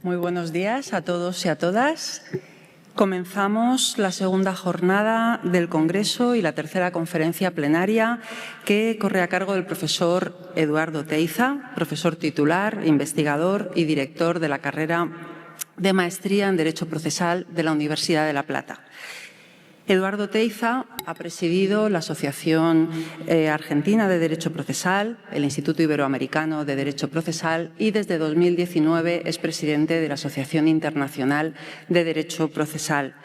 Muy buenos días a todos y a todas. Comenzamos la segunda jornada del Congreso y la tercera conferencia plenaria que corre a cargo del profesor Eduardo Teiza, profesor titular, investigador y director de la carrera de Maestría en Derecho Procesal de la Universidad de La Plata. Eduardo Teiza ha presidido la Asociación Argentina de Derecho Procesal, el Instituto Iberoamericano de Derecho Procesal y desde 2019 es presidente de la Asociación Internacional de Derecho Procesal.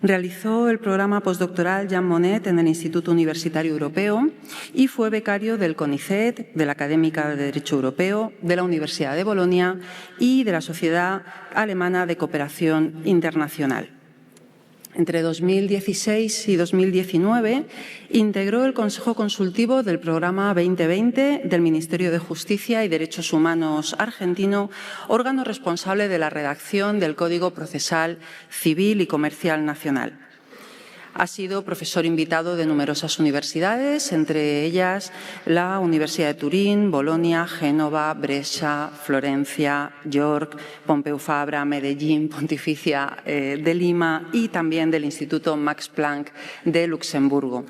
Realizó el programa postdoctoral Jean Monnet en el Instituto Universitario Europeo y fue becario del CONICET, de la Académica de Derecho Europeo, de la Universidad de Bolonia y de la Sociedad Alemana de Cooperación Internacional. Entre 2016 y 2019 integró el Consejo Consultivo del Programa 2020 del Ministerio de Justicia y Derechos Humanos argentino, órgano responsable de la redacción del Código Procesal Civil y Comercial Nacional. Ha sido profesor invitado de numerosas universidades, entre ellas la Universidad de Turín, Bolonia, Génova, Brescia, Florencia, York, Pompeu Fabra, Medellín, Pontificia de Lima y también del Instituto Max Planck de Luxemburgo.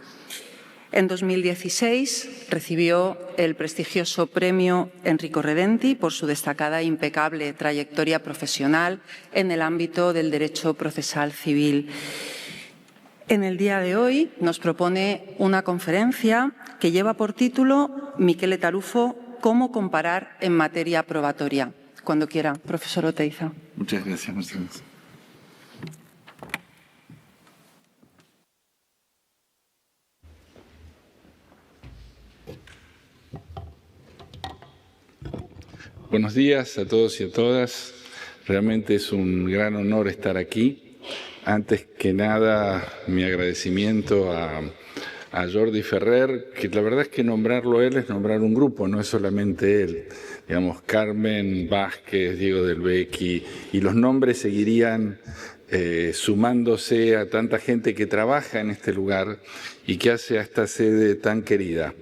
En 2016 recibió el prestigioso premio Enrico Redenti por su destacada e impecable trayectoria profesional en el ámbito del derecho procesal civil. En el día de hoy nos propone una conferencia que lleva por título Michele Tarufo, ¿cómo comparar en materia probatoria? Cuando quiera, profesor Oteiza. Muchas gracias. Buenos días a todos y a todas. Realmente es un gran honor estar aquí. Antes que nada, mi agradecimiento a Jordi Ferrer, que la verdad es que nombrarlo él es nombrar un grupo, no es solamente él. Digamos, Carmen Vázquez, Diego Del Vecchi, y los nombres seguirían sumándose a tanta gente que trabaja en este lugar y que hace a esta sede tan querida,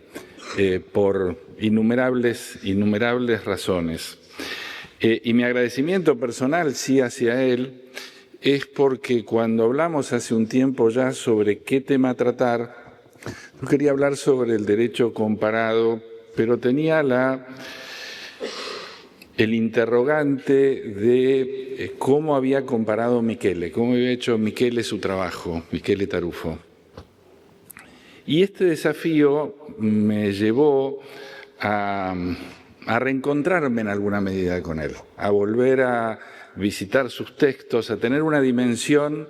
por innumerables razones. Y mi agradecimiento personal, sí, hacia él, es porque cuando hablamos hace un tiempo ya sobre qué tema tratar, yo quería hablar sobre el derecho comparado, pero tenía el interrogante de cómo había comparado Michele, cómo había hecho Michele su trabajo, Michele Tarufo. Y este desafío me llevó a reencontrarme en alguna medida con él, a volver a visitar sus textos, a tener una dimensión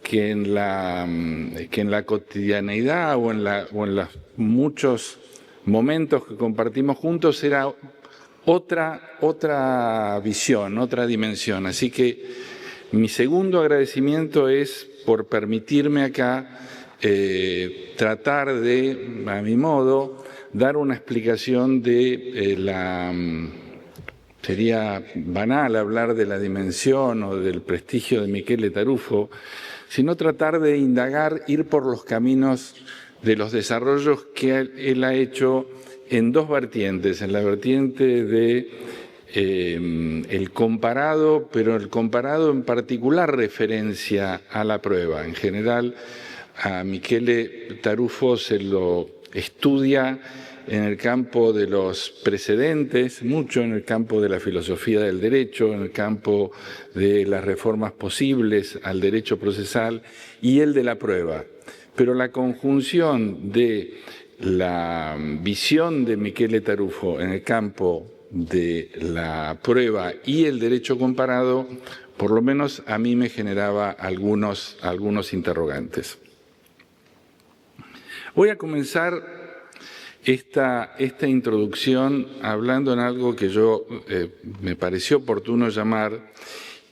que en la cotidianeidad o en los muchos momentos que compartimos juntos era otra visión, otra dimensión. Así que mi segundo agradecimiento es por permitirme acá tratar de, a mi modo, dar una explicación de Sería banal hablar de la dimensión o del prestigio de Michele Tarufo, sino tratar de indagar, ir por los caminos de los desarrollos que él ha hecho en dos vertientes, en la vertiente de el comparado, pero el comparado en particular referencia a la prueba. En general, a Michele Tarufo se lo estudia en el campo de los precedentes, mucho en el campo de la filosofía del derecho, en el campo de las reformas posibles al derecho procesal y el de la prueba. Pero la conjunción de la visión de Michele Tarufo en el campo de la prueba y el derecho comparado, por lo menos a mí me generaba algunos interrogantes. Voy a comenzar esta introducción hablando en algo que me pareció oportuno llamar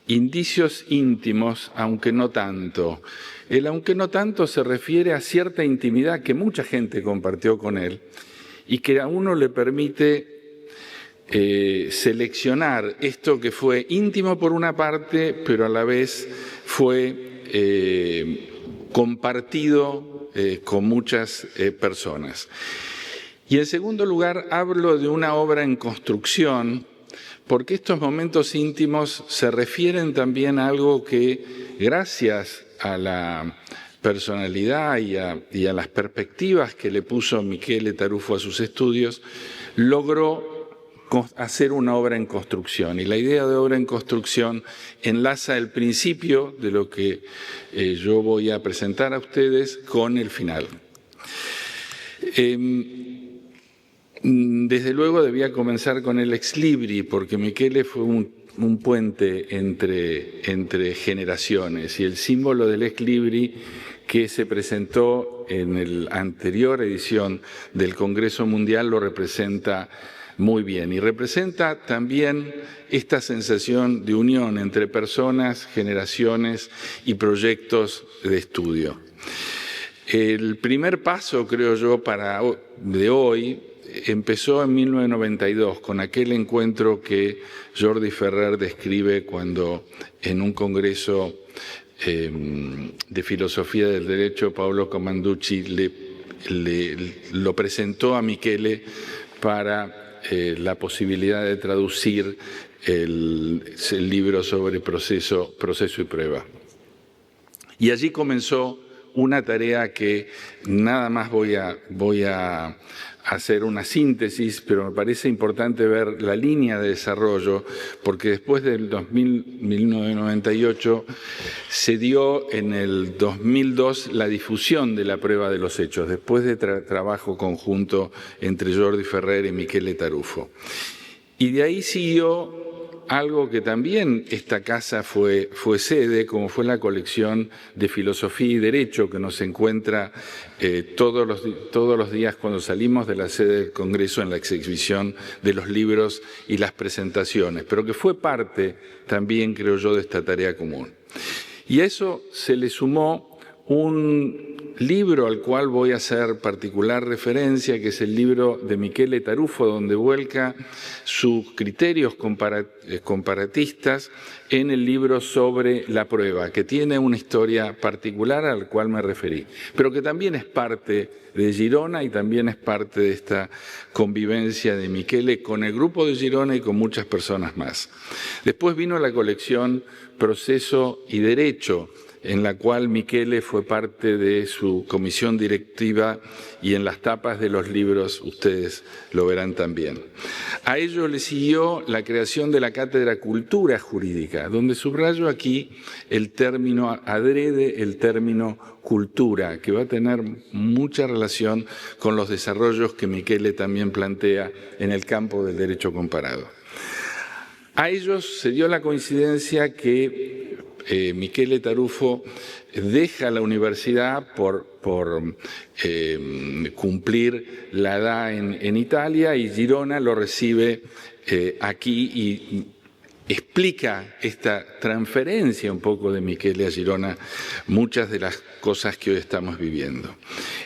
indicios íntimos, aunque no tanto. El aunque no tanto se refiere a cierta intimidad que mucha gente compartió con él y que a uno le permite seleccionar esto que fue íntimo por una parte, pero a la vez fue compartido con muchas personas. Y en segundo lugar, hablo de una obra en construcción porque estos momentos íntimos se refieren también a algo que, gracias a la personalidad y a las perspectivas que le puso Michele Tarufo a sus estudios, logró hacer una obra en construcción. Y la idea de obra en construcción enlaza el principio de lo que yo voy a presentar a ustedes con el final. Desde luego debía comenzar con el ex libri, porque Michele fue un puente entre generaciones, y el símbolo del ex libri que se presentó en la anterior edición del Congreso Mundial lo representa muy bien, y representa también esta sensación de unión entre personas, generaciones y proyectos de estudio. El primer paso, creo yo, de hoy empezó en 1992 con aquel encuentro que Jordi Ferrer describe cuando en un congreso de filosofía del derecho Paolo Comanducci lo presentó a Michele para la posibilidad de traducir el libro sobre proceso y prueba. Y allí comenzó una tarea que nada más voy a hacer una síntesis, pero me parece importante ver la línea de desarrollo, porque después del 1998 se dio en el 2002 la difusión de la prueba de los hechos, después de trabajo conjunto entre Jordi Ferrer y Michele Tarufo. Y de ahí siguió algo que también esta casa fue sede, como fue la colección de Filosofía y Derecho, que nos encuentra todos los días cuando salimos de la sede del Congreso en la exhibición de los libros y las presentaciones, pero que fue parte también, creo yo, de esta tarea común. Y a eso se le sumó un libro al cual voy a hacer particular referencia, que es el libro de Michele Tarufo, donde vuelca sus criterios comparatistas en el libro sobre la prueba, que tiene una historia particular al cual me referí, pero que también es parte de Girona y también es parte de esta convivencia de Michele con el grupo de Girona y con muchas personas más. Después vino la colección Proceso y Derecho, en la cual Michele fue parte de su comisión directiva, y en las tapas de los libros ustedes lo verán también. A ello le siguió la creación de la Cátedra Cultura Jurídica, donde subrayo aquí el término adrede, el término cultura, que va a tener mucha relación con los desarrollos que Michele también plantea en el campo del derecho comparado. A ellos se dio la coincidencia que Michele Tarufo deja la universidad por cumplir la edad en Italia, y Girona lo recibe aquí y explica esta transferencia un poco de Michele a Girona, muchas de las cosas que hoy estamos viviendo.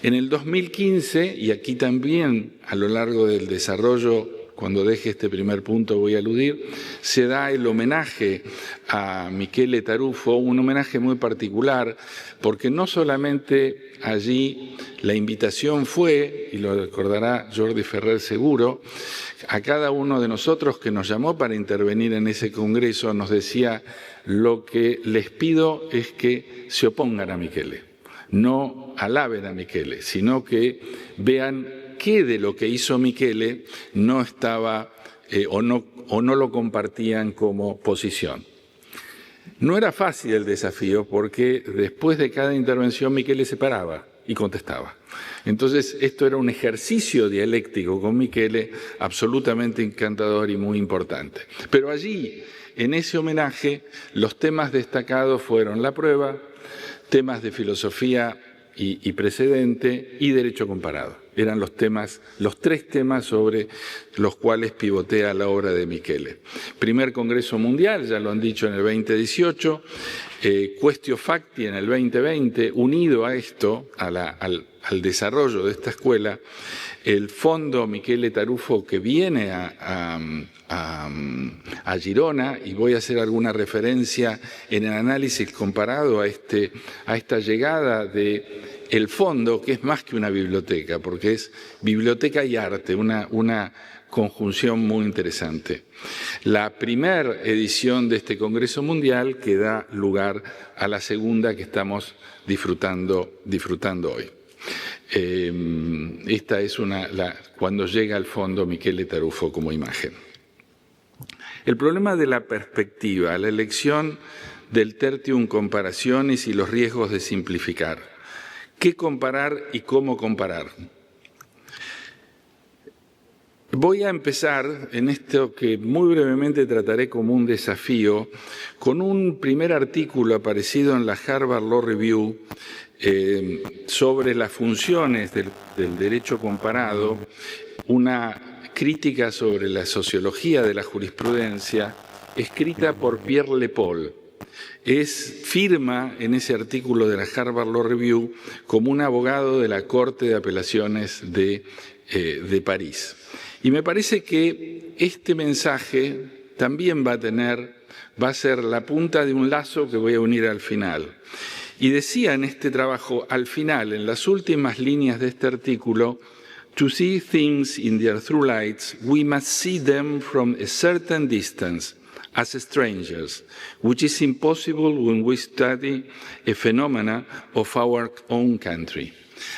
En el 2015, y aquí también a lo largo del desarrollo, cuando deje este primer punto voy a aludir, se da el homenaje a Michele Tarufo, un homenaje muy particular, porque no solamente allí la invitación fue, y lo recordará Jordi Ferrer seguro, a cada uno de nosotros que nos llamó para intervenir en ese congreso, nos decía: lo que les pido es que se opongan a Michele, no alaben a Michele, sino que vean qué de lo que hizo Michele no estaba o no lo compartían como posición. No era fácil el desafío, porque después de cada intervención Michele se paraba y contestaba. Entonces esto era un ejercicio dialéctico con Michele absolutamente encantador y muy importante. Pero allí, en ese homenaje, los temas destacados fueron la prueba, temas de filosofía y precedente y derecho comparado. Eran los tres temas sobre los cuales pivotea la obra de Michele. Primer Congreso Mundial, ya lo han dicho, en el 2018, Quaestio Facti en el 2020, unido a esto, al desarrollo de esta escuela, el Fondo Michele Tarufo que viene a Girona, y voy a hacer alguna referencia en el análisis comparado a esta llegada del fondo, que es más que una biblioteca, porque es biblioteca y arte, una conjunción muy interesante. La primera edición de este Congreso Mundial que da lugar a la segunda que estamos disfrutando hoy. Esta es cuando llega al fondo Michele Tarufo como imagen. El problema de la perspectiva, la elección del tertium comparaciones y los riesgos de simplificar. ¿Qué comparar y cómo comparar? Voy a empezar en esto que muy brevemente trataré como un desafío, con un primer artículo aparecido en la Harvard Law Review sobre las funciones del derecho comparado, una crítica sobre la sociología de la jurisprudencia, escrita por Pierre Lepol. Firma en ese artículo de la Harvard Law Review como un abogado de la Corte de Apelaciones de París. Y me parece que este mensaje también va a ser la punta de un lazo que voy a unir al final. Y decía en este trabajo, al final, en las últimas líneas de este artículo, "To see things in their true lights, we must see them from a certain distance, as strangers, which is impossible when we study a phenomena of our own country."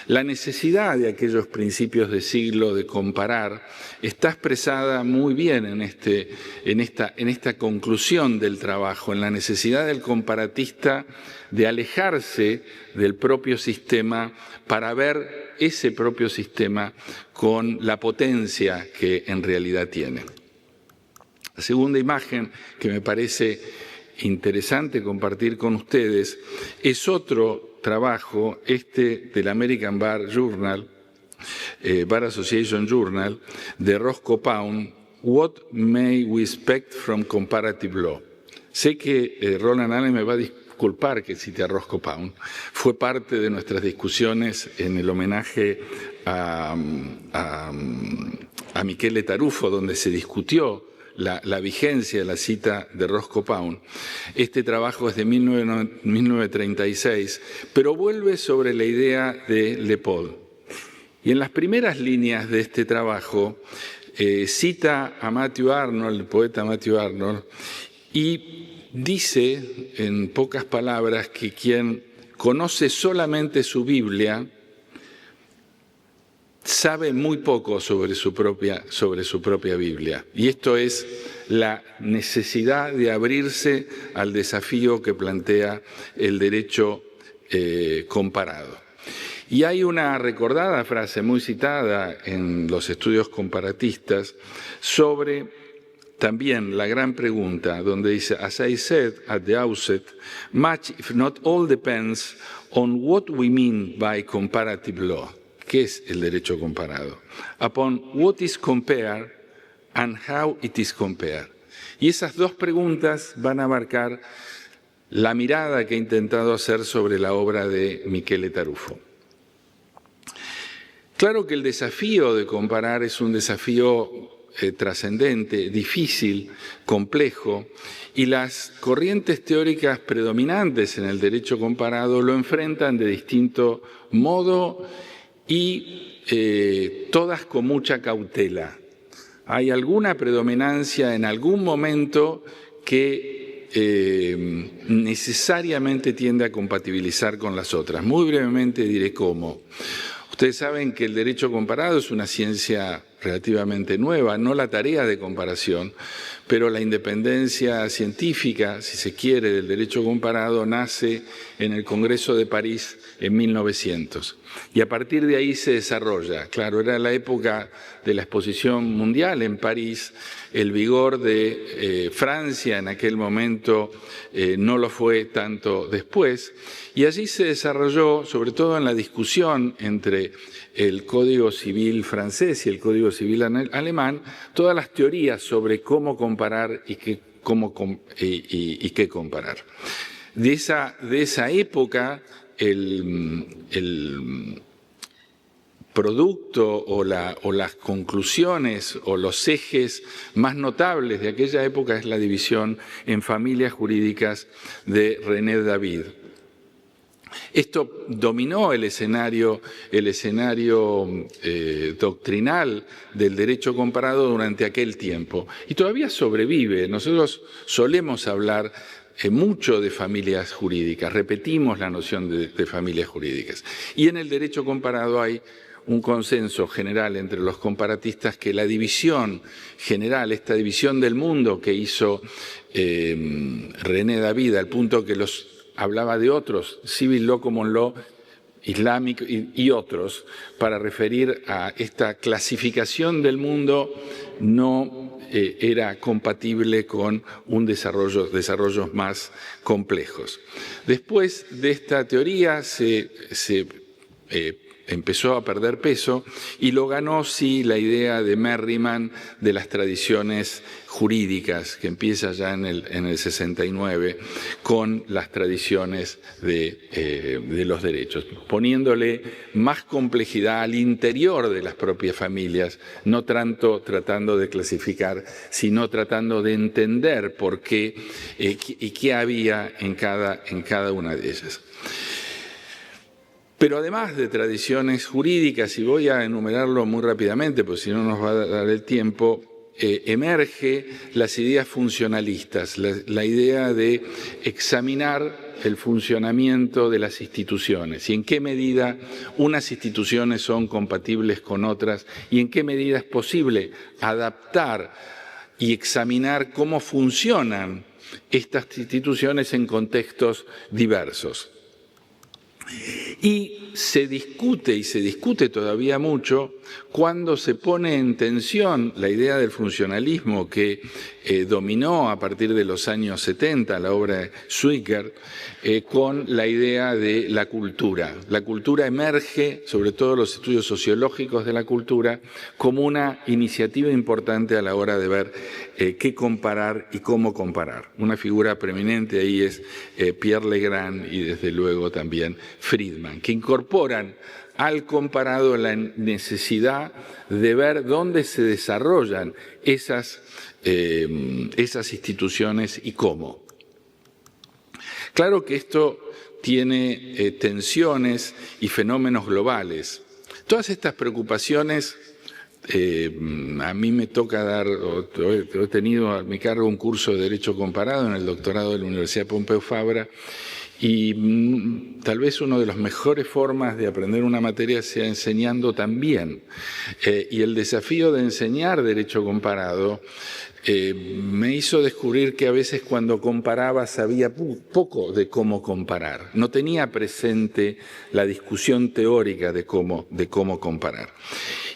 La necesidad de aquellos principios de siglo de comparar está expresada muy bien en esta conclusión del trabajo, en la necesidad del comparatista de alejarse del propio sistema para ver ese propio sistema con la potencia que en realidad tiene. La segunda imagen que me parece interesante compartir con ustedes es otro trabajo, del American Bar Journal, Bar Association Journal, de Roscoe Pound, "What May We Expect from Comparative Law?". Sé que Roland Allen me va a disculpar que cite a Roscoe Pound. Fue parte de nuestras discusiones en el homenaje a Michele Tarufo, donde se discutió la vigencia de la cita de Roscoe Pound. Este trabajo es de 1936, pero vuelve sobre la idea de Lepol. Y en las primeras líneas de este trabajo cita a Matthew Arnold, el poeta Matthew Arnold, y dice en pocas palabras que quien conoce solamente su Biblia sabe muy poco sobre su propia Biblia. Y esto es la necesidad de abrirse al desafío que plantea el derecho comparado. Y hay una recordada frase muy citada en los estudios comparatistas sobre también la gran pregunta, donde dice, "As I said at the outset, much if not all depends on what we mean by comparative law." ¿Qué es el derecho comparado? "Upon what is compared and how it is compared." Y esas dos preguntas van a marcar la mirada que he intentado hacer sobre la obra de Michele Tarufo. Claro que el desafío de comparar es un desafío trascendente, difícil, complejo, y las corrientes teóricas predominantes en el derecho comparado lo enfrentan de distinto modo y todas con mucha cautela. Hay alguna predominancia en algún momento que necesariamente tiende a compatibilizar con las otras. Muy brevemente diré cómo. Ustedes saben que el derecho comparado es una ciencia relativamente nueva, no la tarea de comparación, pero la independencia científica, si se quiere, del derecho comparado nace en el Congreso de París en 1900. Y a partir de ahí se desarrolla. Claro, era la época de la Exposición Mundial en París, el vigor de Francia en aquel momento no lo fue tanto después, y allí se desarrolló, sobre todo en la discusión entre el Código Civil francés y el Código Civil alemán, todas las teorías sobre cómo comparar y qué comparar. De esa época, producto o las conclusiones o los ejes más notables de aquella época es la división en familias jurídicas de René David. Esto dominó el escenario doctrinal del derecho comparado durante aquel tiempo y todavía sobrevive. Nosotros solemos hablar mucho de familias jurídicas, repetimos la noción de familias jurídicas. Y en el derecho comparado hay un consenso general entre los comparatistas que la división general, esta división del mundo que hizo René David, al punto que hablaba de otros, Civil Law, Common Law, Islamic y otros, para referir a esta clasificación del mundo, no era compatible con desarrollos más complejos. Después de esta teoría se empezó a perder peso y lo ganó sí la idea de Merriman de las tradiciones jurídicas, que empieza ya en el 69 con las tradiciones de los derechos, poniéndole más complejidad al interior de las propias familias, no tanto tratando de clasificar, sino tratando de entender por qué y qué había en cada una de ellas. Pero además de tradiciones jurídicas, y voy a enumerarlo muy rápidamente, porque si no nos va a dar el tiempo, emerge las ideas funcionalistas, la idea de examinar el funcionamiento de las instituciones y en qué medida unas instituciones son compatibles con otras y en qué medida es posible adaptar y examinar cómo funcionan estas instituciones en contextos diversos. Y se discute todavía mucho cuando se pone en tensión la idea del funcionalismo que dominó a partir de los años 70 la obra de Zwicker con la idea de la cultura. La cultura emerge, sobre todo los estudios sociológicos de la cultura, como una iniciativa importante a la hora de ver qué comparar y cómo comparar. Una figura preeminente ahí es Pierre Legrand y desde luego también Friedman, que incorporan al comparado la necesidad de ver dónde se desarrollan esas instituciones y cómo. Claro que esto tiene tensiones y fenómenos globales. Todas estas preocupaciones, a mí me toca he tenido a mi cargo un curso de Derecho Comparado en el doctorado de la Universidad Pompeu Fabra, y tal vez una de las mejores formas de aprender una materia sea enseñando también. Y el desafío de enseñar derecho comparado me hizo descubrir que a veces cuando comparaba sabía poco de cómo comparar. No tenía presente la discusión teórica de cómo comparar.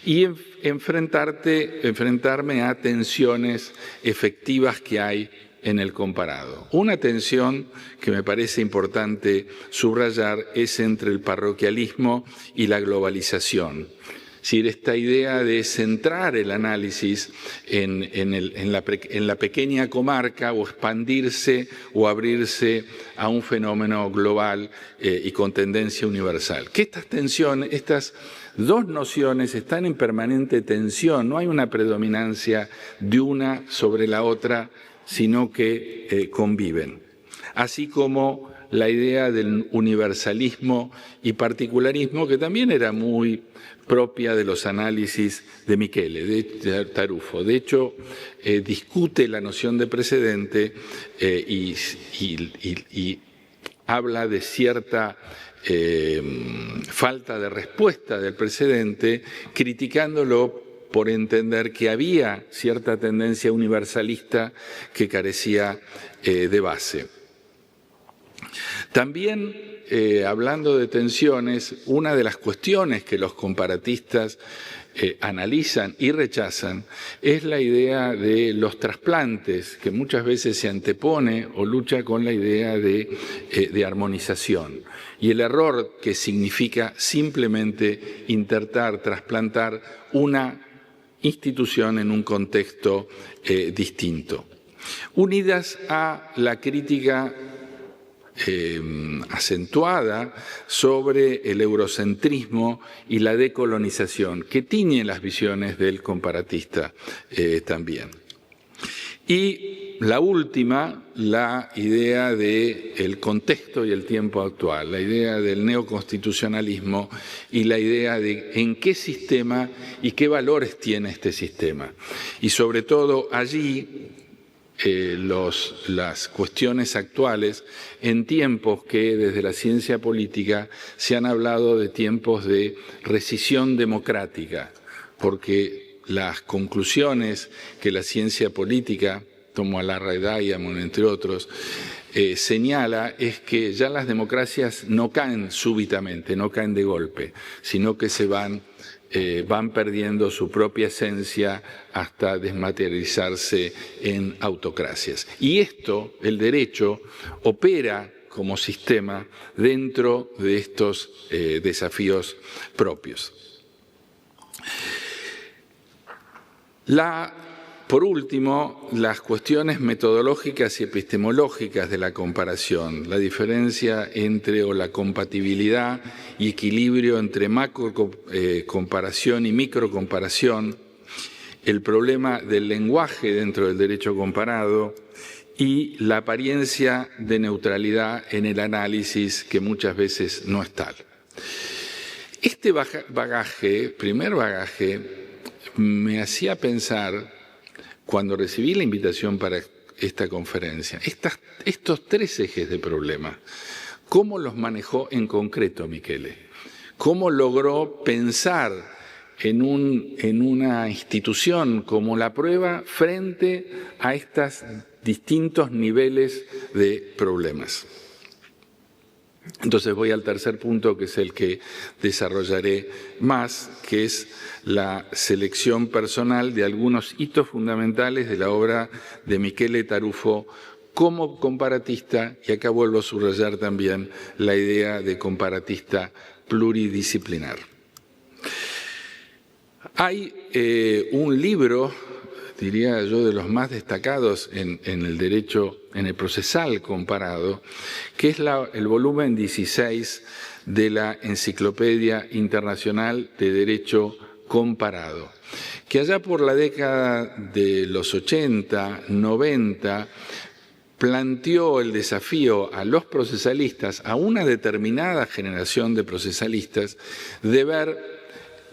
Y enfrentarme a tensiones efectivas que hay en el comparado. Una tensión que me parece importante subrayar es entre el parroquialismo y la globalización. Es decir, esta idea de centrar el análisis en la pequeña comarca o expandirse o abrirse a un fenómeno global y con tendencia universal. Que estas dos nociones están en permanente tensión, no hay una predominancia de una sobre la otra, sino que conviven. Así como la idea del universalismo y particularismo, que también era muy propia de los análisis de Michele, de Tarufo. De hecho, discute la noción de precedente y habla de cierta falta de respuesta del precedente, criticándolo por entender que había cierta tendencia universalista que carecía de base. También, hablando de tensiones, una de las cuestiones que los comparatistas analizan y rechazan es la idea de los trasplantes, que muchas veces se antepone o lucha con la idea de armonización. Y el error que significa simplemente trasplantar una institución en un contexto distinto. Unidas a la crítica acentuada sobre el eurocentrismo y la decolonización, que tiñe las visiones del comparatista también. Y la última, la idea del contexto y el tiempo actual, la idea del neoconstitucionalismo y la idea de en qué sistema y qué valores tiene este sistema. Y sobre todo allí las cuestiones actuales en tiempos que desde la ciencia política se han hablado de tiempos de rescisión democrática, porque las conclusiones que la ciencia política, como a Larra Diamond, entre otros, señala es que ya las democracias no caen súbitamente, no caen de golpe, sino que se van perdiendo su propia esencia hasta desmaterializarse en autocracias. Y esto, el derecho, opera como sistema dentro de estos desafíos propios. Por último, las cuestiones metodológicas y epistemológicas de la comparación, la diferencia entre o la compatibilidad y equilibrio entre macrocomparación y microcomparación, el problema del lenguaje dentro del derecho comparado y la apariencia de neutralidad en el análisis que muchas veces no es tal. Este primer bagaje, me hacía pensar cuando recibí la invitación para esta conferencia, estos tres ejes de problema, ¿cómo los manejó en concreto Michele? ¿Cómo logró pensar en una institución como la prueba frente a estos distintos niveles de problemas? Entonces voy al tercer punto, que es el que desarrollaré más, que es la selección personal de algunos hitos fundamentales de la obra de Michele Tarufo como comparatista, y acá vuelvo a subrayar también la idea de comparatista pluridisciplinar. Hay un libro, diría yo, de los más destacados en el derecho, en el procesal comparado, que es el volumen 16 de la Enciclopedia Internacional de Derecho Comparado, que allá por la década de los 80, 90, planteó el desafío a los procesalistas, a una determinada generación de procesalistas, de ver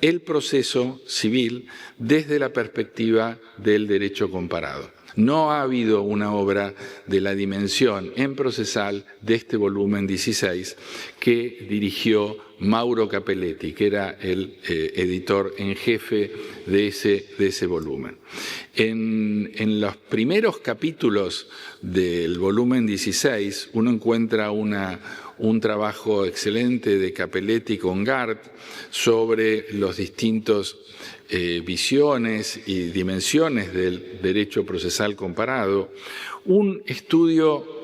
el proceso civil desde la perspectiva del derecho comparado. No ha habido una obra de la dimensión en procesal de este volumen 16 que dirigió Mauro Capelletti, que era el editor en jefe de ese volumen. En los primeros capítulos del volumen 16 uno encuentra un trabajo excelente de Capelletti con Gart sobre los distintos visiones y dimensiones del derecho procesal comparado, un estudio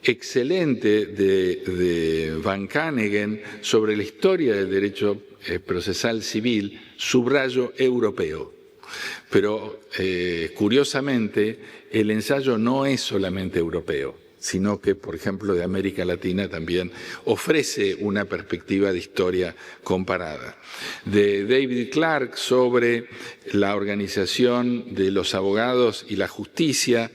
excelente de Van Caneghem sobre la historia del derecho procesal civil, subrayo europeo. Pero curiosamente el ensayo no es solamente europeo, sino que, por ejemplo, de América Latina también ofrece una perspectiva de historia comparada. De David Clark sobre la organización de los abogados y la justicia,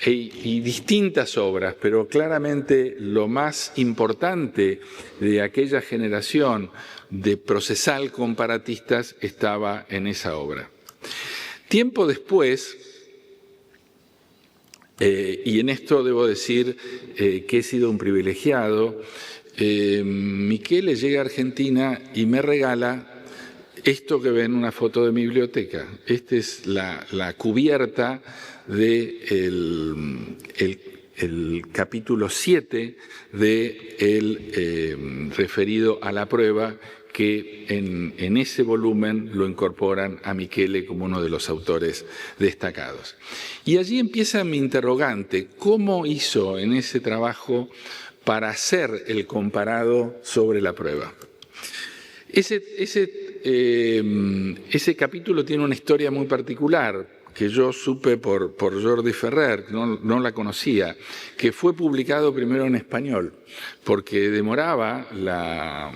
y distintas obras, pero claramente lo más importante de aquella generación de procesal comparatistas estaba en esa obra. Tiempo después, y en esto debo decir que he sido un privilegiado, Michele llega a Argentina y me regala esto que ven en una foto de mi biblioteca. Esta es la cubierta del capítulo 7 del referido a la prueba, que en ese volumen lo incorporan a Michele como uno de los autores destacados. Y allí empieza mi interrogante: ¿cómo hizo en ese trabajo para hacer el comparado sobre la prueba? Ese capítulo tiene una historia muy particular. que yo supe por Jordi Ferrer, no la conocía, que fue publicado primero en español, porque demoraba la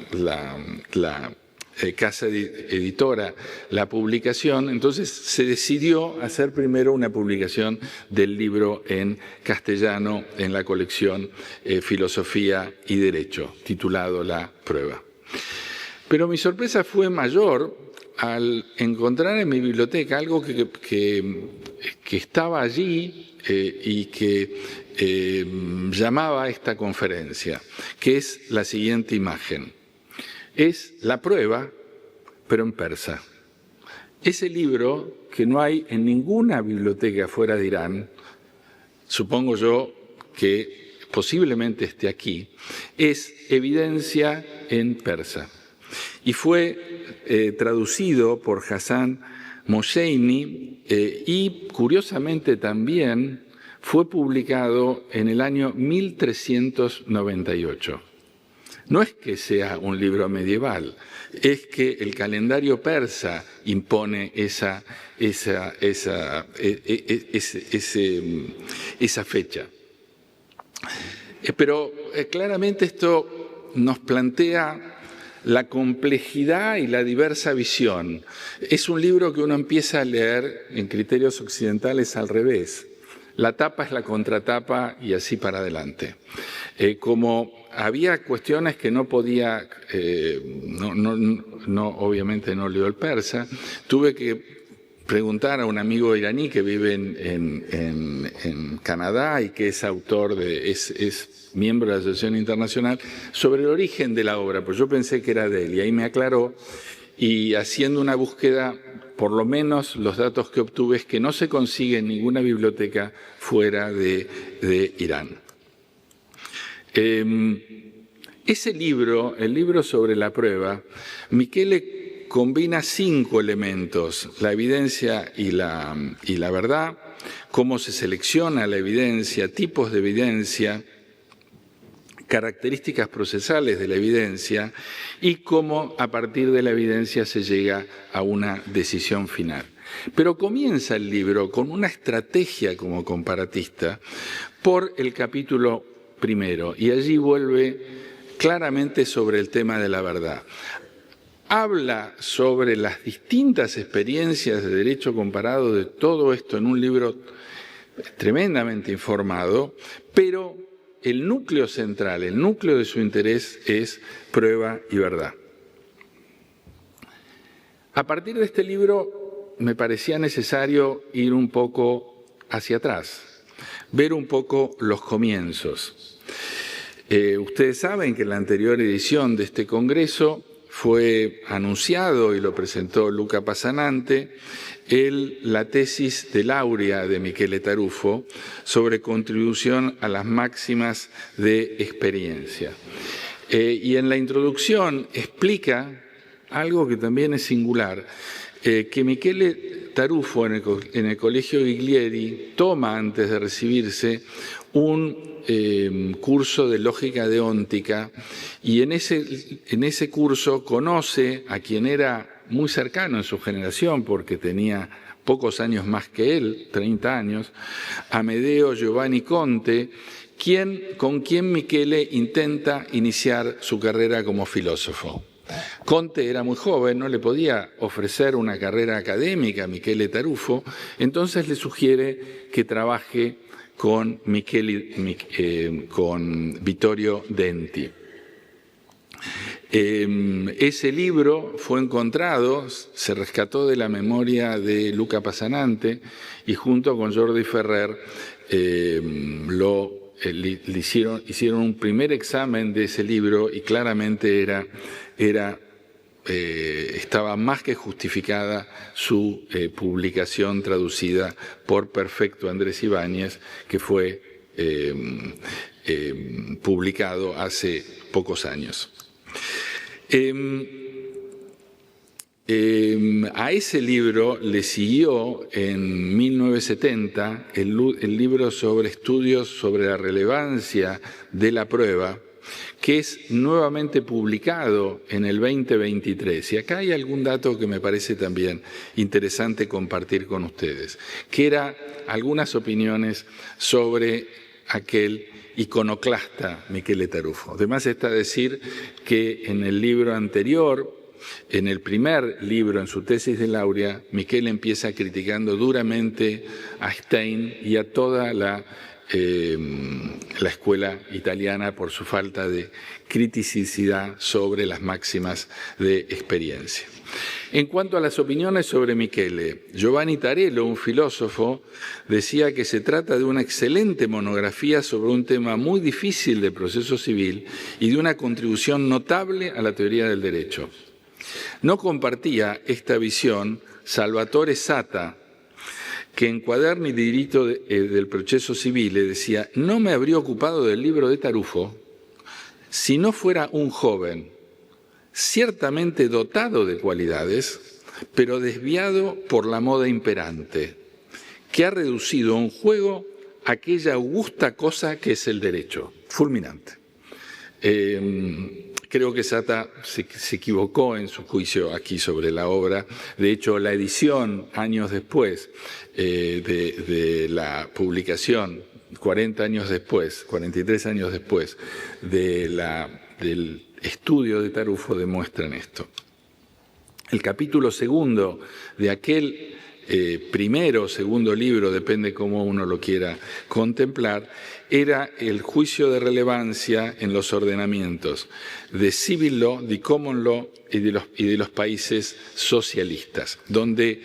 casa editora la publicación, entonces se decidió hacer primero una publicación del libro en castellano en la colección Filosofía y Derecho, titulado La Prueba. Pero mi sorpresa fue mayor al encontrar en mi biblioteca algo que estaba allí y que llamaba a esta conferencia, que es la siguiente imagen. Es La Prueba, pero en persa. Ese libro que no hay en ninguna biblioteca fuera de Irán, supongo yo que posiblemente esté aquí, es Evidencia en persa. Y fue traducido por Hassan Mosheini y, curiosamente también, fue publicado en el año 1398. No es que sea un libro medieval, es que el calendario persa impone esa fecha. Pero claramente esto nos plantea la complejidad y la diversa visión. Es un libro que uno empieza a leer en criterios occidentales al revés. La tapa es la contratapa y así para adelante. Como había cuestiones que no podía, obviamente no leo el persa, tuve que preguntar a un amigo iraní que vive en Canadá y que es autor es miembro de la Asociación Internacional, sobre el origen de la obra, pues yo pensé que era de él y ahí me aclaró, y haciendo una búsqueda, por lo menos los datos que obtuve es que no se consigue en ninguna biblioteca fuera de Irán. Ese libro, el libro sobre la prueba, Michele combina 5 elementos: la evidencia y la verdad, cómo se selecciona la evidencia, tipos de evidencia, características procesales de la evidencia y cómo a partir de la evidencia se llega a una decisión final. Pero comienza el libro con una estrategia como comparatista por el capítulo primero y allí vuelve claramente sobre el tema de la verdad. Habla sobre las distintas experiencias de derecho comparado de todo esto en un libro tremendamente informado, pero el núcleo central, el núcleo de su interés es prueba y verdad. A partir de este libro me parecía necesario ir un poco hacia atrás, ver un poco los comienzos. Ustedes saben que en la anterior edición de este congreso fue anunciado y lo presentó Luca Pasanante la tesis de laurea de Michele Tarufo sobre contribución a las máximas de experiencia. Y en la introducción explica algo que también es singular, que Michele Tarufo en el Colegio Giglieri toma antes de recibirse un curso de lógica deóntica y en ese curso conoce a quien era muy cercano en su generación porque tenía pocos años más que él, 30 años, Amedeo Giovanni Conte, con quien Michele intenta iniciar su carrera como filósofo. Conte era muy joven, no le podía ofrecer una carrera académica a Michele Tarufo, entonces le sugiere que trabaje con Vittorio Denti. Ese libro fue encontrado, se rescató de la memoria de Luca Pasanante y junto con Jordi Ferrer hicieron un primer examen de ese libro y claramente estaba más que justificada su publicación traducida por Perfecto Andrés Ibáñez, que fue publicado hace pocos años. A ese libro le siguió en 1970 el libro sobre estudios sobre la relevancia de la prueba, que es nuevamente publicado en el 2023. Y acá hay algún dato que me parece también interesante compartir con ustedes, que era algunas opiniones sobre aquel iconoclasta Michele Tarufo. Además está decir que en el libro anterior, en el primer libro, en su tesis de laurea, Michele empieza criticando duramente a Stein y a toda la escuela italiana por su falta de criticidad sobre las máximas de experiencia. En cuanto a las opiniones sobre Michele, Giovanni Tarello, un filósofo, decía que se trata de una excelente monografía sobre un tema muy difícil del proceso civil y de una contribución notable a la teoría del derecho. No compartía esta visión Salvatore Sata, que en Quaderni di diritto del processo civile decía: no me habría ocupado del libro de Tarufo si no fuera un joven ciertamente dotado de cualidades, pero desviado por la moda imperante, que ha reducido a un juego aquella augusta cosa que es el derecho. Fulminante. Creo que Sata se equivocó en su juicio aquí sobre la obra. De hecho, la edición, años después de la publicación, 40 años después, 43 años después del estudio de Tarufo, demuestran esto. El capítulo segundo de aquel primero o segundo libro, depende cómo uno lo quiera contemplar, era el juicio de relevancia en los ordenamientos de civil law, de common law y de los países socialistas, donde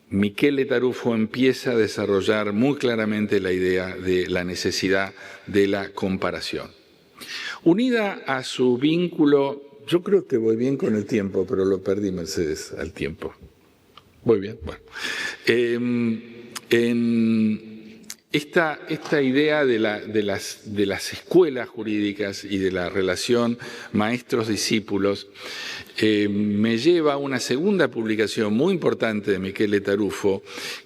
Michele Tarufo empieza a desarrollar muy claramente la idea de la necesidad de la comparación. Unida a su vínculo, yo creo que voy bien con el tiempo, pero lo perdí, Mercedes, al tiempo. Voy bien, bueno. Esta idea de las escuelas jurídicas y de la relación maestros-discípulos me lleva a una segunda publicación muy importante de Michele Tarufo,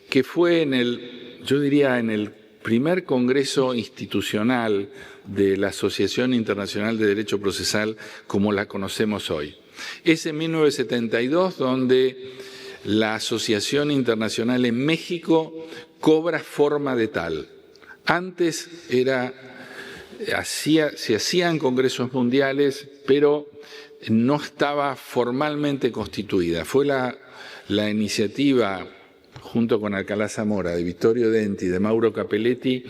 que fue en el primer congreso institucional de la Asociación Internacional de Derecho Procesal como la conocemos hoy. Es en 1972 donde la Asociación Internacional en México cobra forma de tal. Antes se hacían congresos mundiales, pero no estaba formalmente constituida. Fue la iniciativa, junto con Alcalá Zamora, de Vittorio Denti, de Mauro Capelletti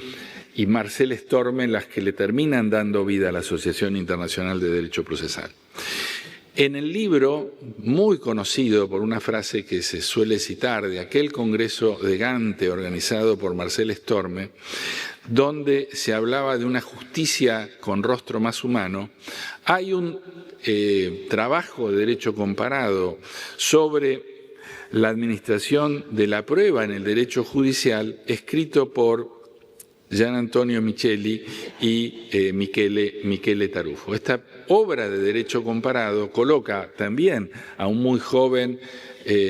y Marcel Storme, las que le terminan dando vida a la Asociación Internacional de Derecho Procesal. En el libro, muy conocido por una frase que se suele citar de aquel congreso de Gante organizado por Marcel Storme, donde se hablaba de una justicia con rostro más humano, hay un trabajo de derecho comparado sobre la administración de la prueba en el derecho judicial, escrito por Gian Antonio Micheli y Michele Tarufo. Esta obra de derecho comparado coloca también a un muy joven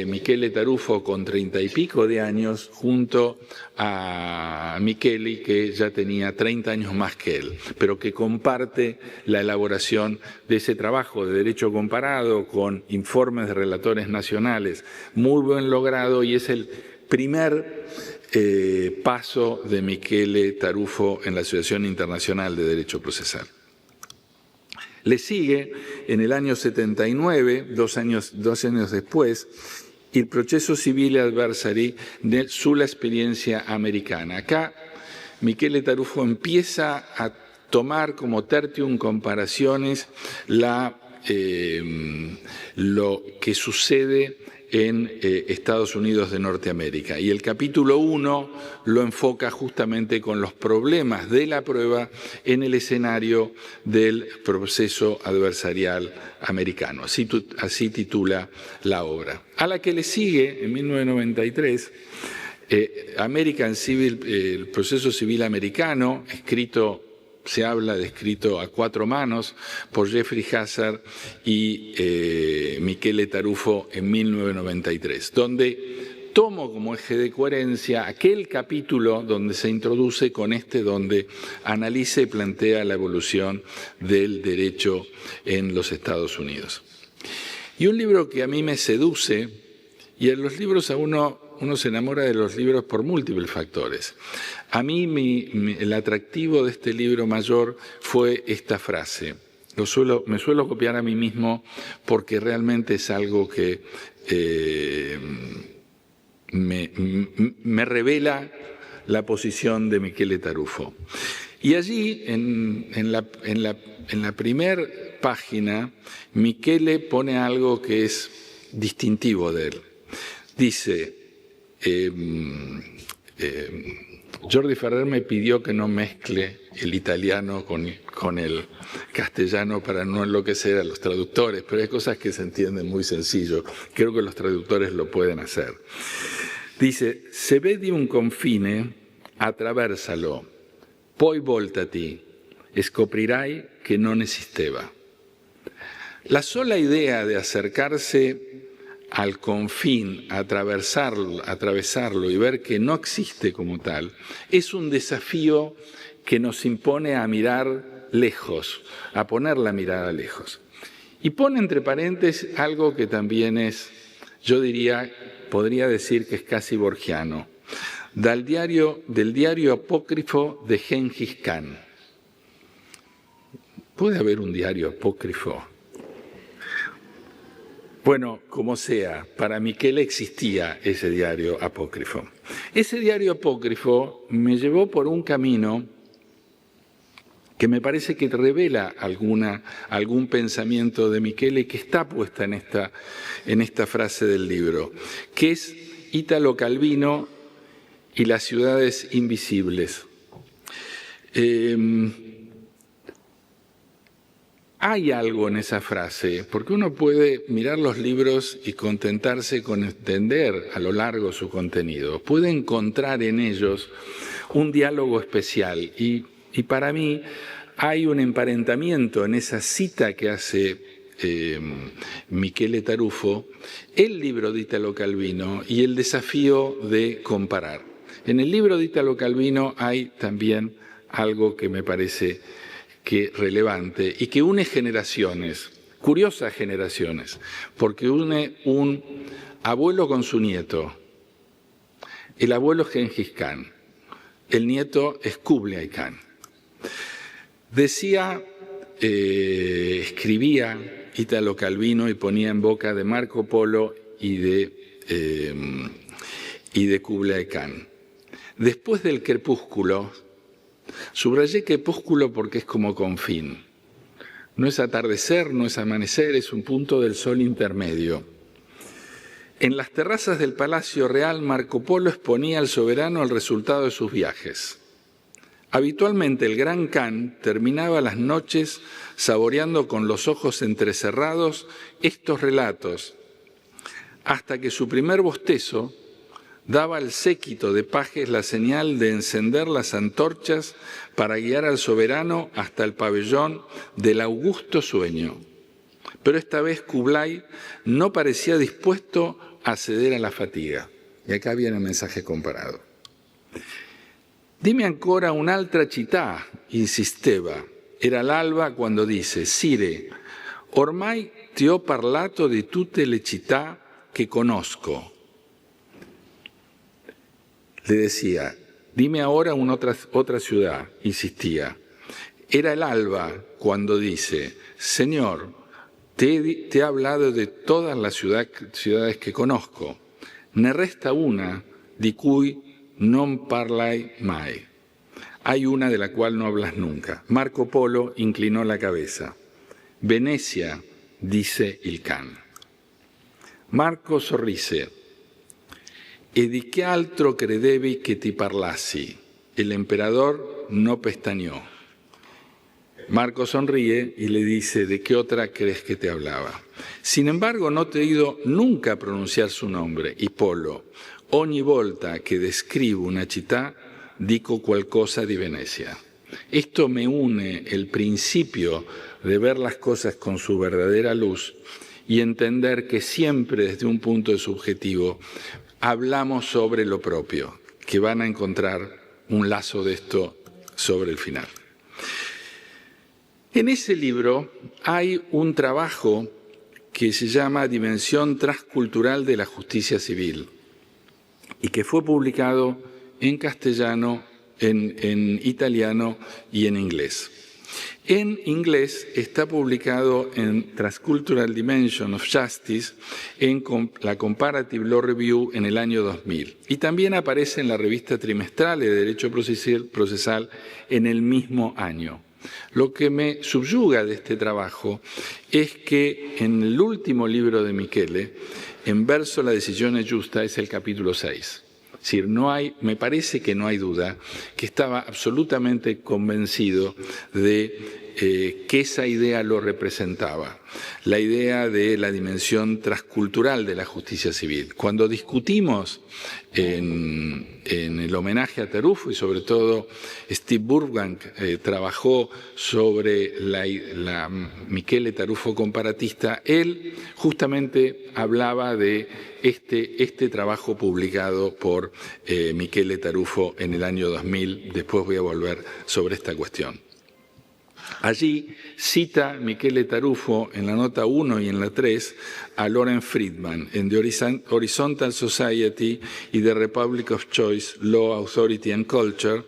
Michele Tarufo con 30 y pico de años junto a Micheli, que ya tenía 30 años más que él, pero que comparte la elaboración de ese trabajo de derecho comparado con informes de relatores nacionales muy bien logrado, y es el primer paso de Michele Tarufo en la Asociación Internacional de Derecho Procesal. Le sigue en el año 79, dos años después, el proceso civile adversari sulla experiencia americana. Acá Michele Tarufo empieza a tomar como tertium comparaciones lo que sucede en Estados Unidos de Norteamérica. Y el capítulo 1 lo enfoca justamente con los problemas de la prueba en el escenario del proceso adversarial americano. Así titula la obra. A la que le sigue, en 1993, American Civil, el proceso civil americano, se habla de escrito a 4 manos por Jeffrey Hazard y Michele Tarufo en 1993, donde tomo como eje de coherencia aquel capítulo donde se introduce con donde analiza y plantea la evolución del derecho en los Estados Unidos. Y un libro que a mí me seduce, y en los libros uno se enamora de los libros por múltiples factores. A mí el atractivo de este libro mayor fue esta frase. Me suelo copiar a mí mismo porque realmente es algo que me revela la posición de Michele Tarufo. Y allí, en la primera página, Michele pone algo que es distintivo de él. Dice, Jordi Ferrer me pidió que no mezcle el italiano con el castellano para no enloquecer a los traductores, pero hay cosas que se entienden muy sencillo. Creo que los traductores lo pueden hacer. Dice, se vedi un confine, attraversalo, poi voltati, scoprirai che non esisteva. La sola idea de acercarse al confín, atravesarlo y ver que no existe como tal, es un desafío que nos impone a mirar lejos, a poner la mirada lejos. Y pone entre paréntesis algo que también es, yo podría decir que es casi borgiano, del diario apócrifo de Gengis Khan. ¿Puede haber un diario apócrifo? Bueno, como sea, para Michele existía ese diario apócrifo. Ese diario apócrifo me llevó por un camino que me parece que revela algún pensamiento de Michele que está puesta en esta frase del libro, que es Italo Calvino y las ciudades invisibles. Hay algo en esa frase, porque uno puede mirar los libros y contentarse con entender a lo largo su contenido. Puede encontrar en ellos un diálogo especial y para mí hay un emparentamiento en esa cita que hace Michele Tarufo, el libro de Italo Calvino y el desafío de comparar. En el libro de Italo Calvino hay también algo que me parece que relevante y que une generaciones, curiosas generaciones, porque une un abuelo con su nieto. El abuelo es Gengis Khan, el nieto es Kublai Khan. Escribía Italo Calvino y ponía en boca de Marco Polo y de Kublai Khan. Después del crepúsculo, subrayé crepúsculo porque es como confín. No es atardecer, no es amanecer, es un punto del sol intermedio. En las terrazas del Palacio Real, Marco Polo exponía al soberano el resultado de sus viajes. Habitualmente el gran Khan terminaba las noches saboreando con los ojos entrecerrados estos relatos, hasta que su primer bostezo daba al séquito de pajes la señal de encender las antorchas para guiar al soberano hasta el pabellón del augusto sueño. Pero esta vez Kublai no parecía dispuesto a ceder a la fatiga. Y acá viene el mensaje comparado. Dimmi ancora un'altra città, insisteva. Era l'alba quando disse, Sire, ormai ti ho parlato di tutte le città che conosco. Le decía, dime ahora otra ciudad, insistía. Era el alba cuando dice, Señor, te he hablado de todas las ciudades que conozco. Ne resta una di cui non parlai mai. Hay una de la cual no hablas nunca. Marco Polo inclinó la cabeza. Venecia, dice il Khan. Marco sorrise. E di che altro credevi che ti parlassi? El emperador no pestañeó. Marco sonríe y le dice, ¿de qué otra crees que te hablaba? Sin embargo, no te he oído nunca pronunciar su nombre. Y Polo, ogni volta che describo una città, dico qualcosa di Venecia. Esto me une el principio de ver las cosas con su verdadera luz y entender que siempre desde un punto subjetivo hablamos sobre lo propio, que van a encontrar un lazo de esto sobre el final. En ese libro hay un trabajo que se llama Dimensión Transcultural de la Justicia Civil y que fue publicado en castellano, en italiano y en inglés. En inglés está publicado en Transcultural Dimension of Justice en la Comparative Law Review en el año 2000 y también aparece en la revista trimestral de Derecho Procesal en el mismo año. Lo que me subyuga de este trabajo es que en el último libro de Michele, en verso La decisione giusta, es el capítulo 6. Es decir, me parece que no hay duda que estaba absolutamente convencido de que esa idea lo representaba, la idea de la dimensión transcultural de la justicia civil. Cuando discutimos en el homenaje a Tarufo y sobre todo Steve Burbank trabajó sobre la Michele Tarufo comparatista, él justamente hablaba de este trabajo publicado por Michele Tarufo en el año 2000. Después voy a volver sobre esta cuestión. Allí cita Michele Tarufo en la nota 1 y en la 3 a Loren Friedman en The Horizontal Society y The Republic of Choice, Law, Authority and Culture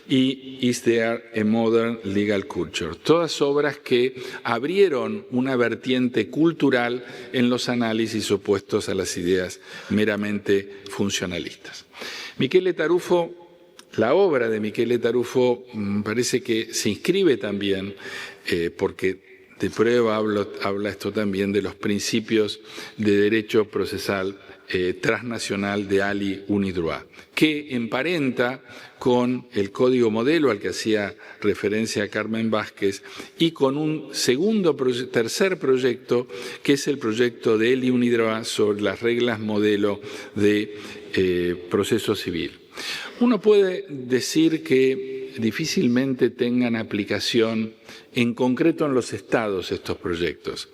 y Is There a Modern Legal Culture? Todas obras que abrieron una vertiente cultural en los análisis opuestos a las ideas meramente funcionalistas. Michele Tarufo, la obra de Michele Tarufo parece que se inscribe también, porque de prueba habla esto también de los principios de derecho procesal transnacional de Ali Unidroit, que emparenta con el código modelo al que hacía referencia Carmen Vázquez y con un tercer proyecto, que es el proyecto de Eli Unidroit sobre las reglas modelo de proceso civil. Uno puede decir que difícilmente tengan aplicación en concreto en los estados estos proyectos,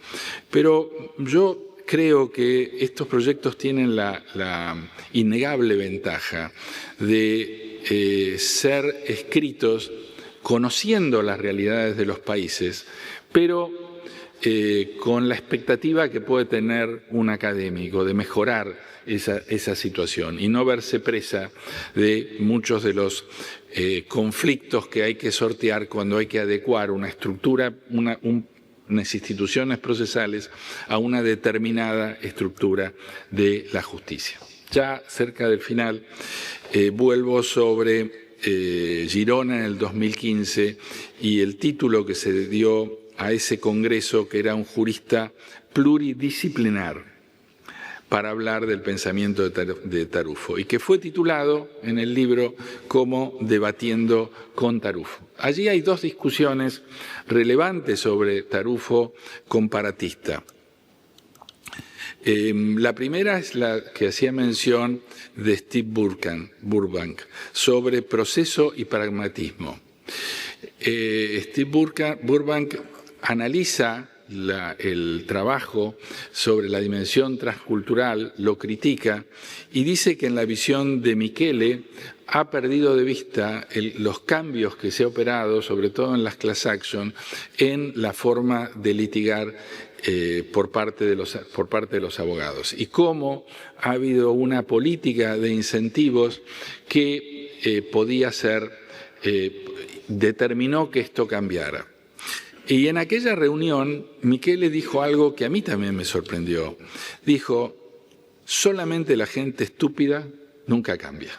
pero yo creo que estos proyectos tienen la innegable ventaja de ser escritos conociendo las realidades de los países, pero con la expectativa que puede tener un académico de mejorar esa situación y no verse presa de muchos de los conflictos que hay que sortear cuando hay que adecuar una estructura, unas instituciones procesales a una determinada estructura de la justicia. Ya cerca del final vuelvo sobre Girona en el 2015 y el título que se dio a ese congreso, que era un jurista pluridisciplinar, para hablar del pensamiento de Tarufo y que fue titulado en el libro como Debatiendo con Tarufo. Allí hay dos discusiones relevantes sobre Tarufo comparatista. La primera es la que hacía mención de Steve Burbank sobre proceso y pragmatismo. Steve Burbank analiza el trabajo sobre la dimensión transcultural, lo critica y dice que en la visión de Michele ha perdido de vista los cambios que se ha operado, sobre todo en las class action, en la forma de litigar por parte de los abogados y cómo ha habido una política de incentivos que determinó que esto cambiara. Y en aquella reunión, Michele dijo algo que a mí también me sorprendió. Dijo, solamente la gente estúpida nunca cambia.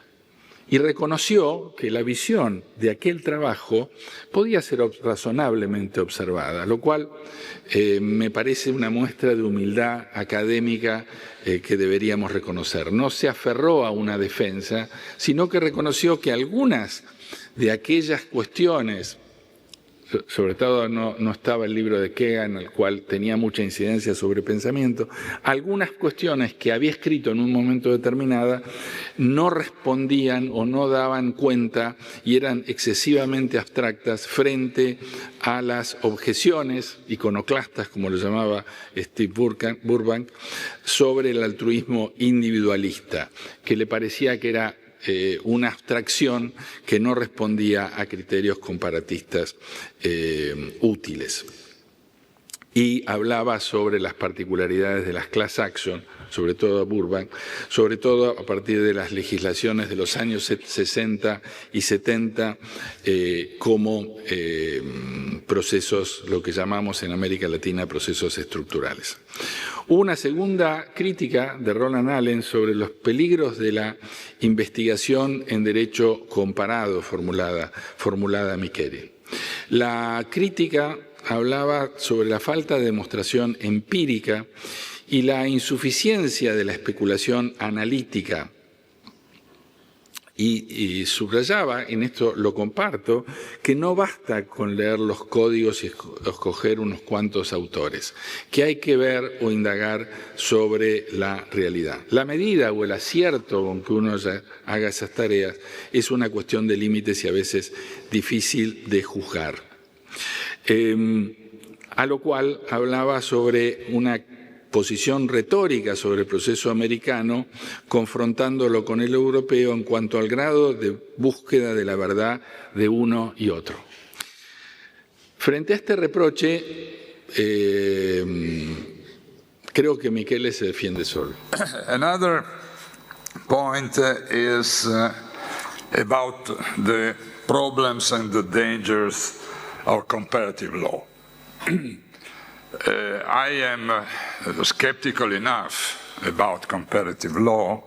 Y reconoció que la visión de aquel trabajo podía ser razonablemente observada, lo cual me parece una muestra de humildad académica que deberíamos reconocer. No se aferró a una defensa, sino que reconoció que algunas de aquellas cuestiones sobre todo no estaba el libro de Kegan, el cual tenía mucha incidencia sobre pensamiento, algunas cuestiones que había escrito en un momento determinado no respondían o no daban cuenta y eran excesivamente abstractas frente a las objeciones iconoclastas, como lo llamaba Steve Burbank, sobre el altruismo individualista, que le parecía que era una abstracción que no respondía a criterios comparatistas útiles. Y hablaba sobre las particularidades de las class action, sobre todo Burbank, sobre todo a partir de las legislaciones de los años 60 y 70 como procesos, lo que llamamos en América Latina procesos estructurales. Una segunda crítica de Roland Allen sobre los peligros de la investigación en derecho comparado formulada a Micheli. La crítica hablaba sobre la falta de demostración empírica y la insuficiencia de la especulación analítica. Y subrayaba, en esto lo comparto, que no basta con leer los códigos y escoger unos cuantos autores, que hay que ver o indagar sobre la realidad. La medida o el acierto con que uno haga esas tareas es una cuestión de límites y a veces difícil de juzgar. A lo cual hablaba sobre una posición retórica sobre el proceso americano, confrontándolo con el europeo en cuanto al grado de búsqueda de la verdad de uno y otro. Frente a este reproche, creo que Michele se defiende solo. Another point is about the problems and the dangers of comparative law. I am skeptical enough about comparative law,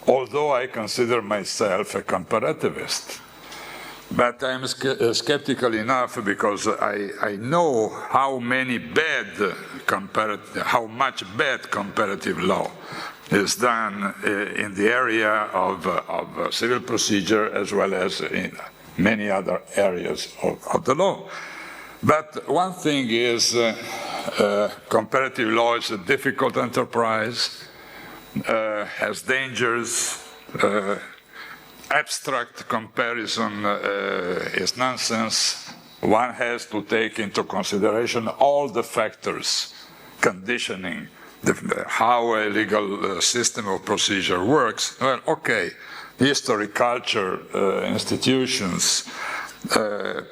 although I consider myself a comparativist. But I'm skeptical enough because I know how much bad comparative law is done in the area of civil procedure as well as in many other areas of the law. But one thing is comparative law is a difficult enterprise, has dangers, abstract comparison is nonsense. One has to take into consideration all the factors conditioning how a legal system of procedure works. Well, okay, history, culture, institutions,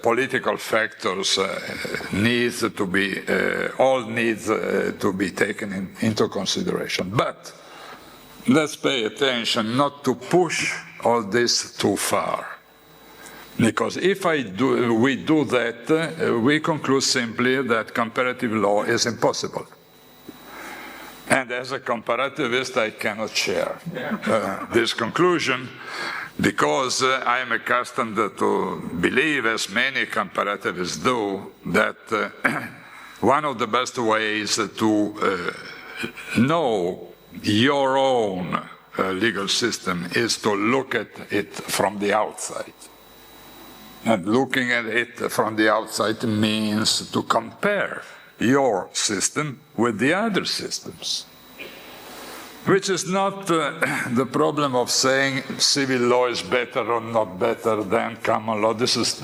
political factors needs to be to be taken into consideration. But let's pay attention not to push all this too far, because if we do that, we conclude simply that comparative law is impossible. And as a comparativist, I cannot share this conclusion, because I am accustomed to believe, as many comparativists do, that one of the best ways to know your own legal system is to look at it from the outside. And looking at it from the outside means to compare your system with the other systems, which is not the problem of saying civil law is better or not better than common law. This is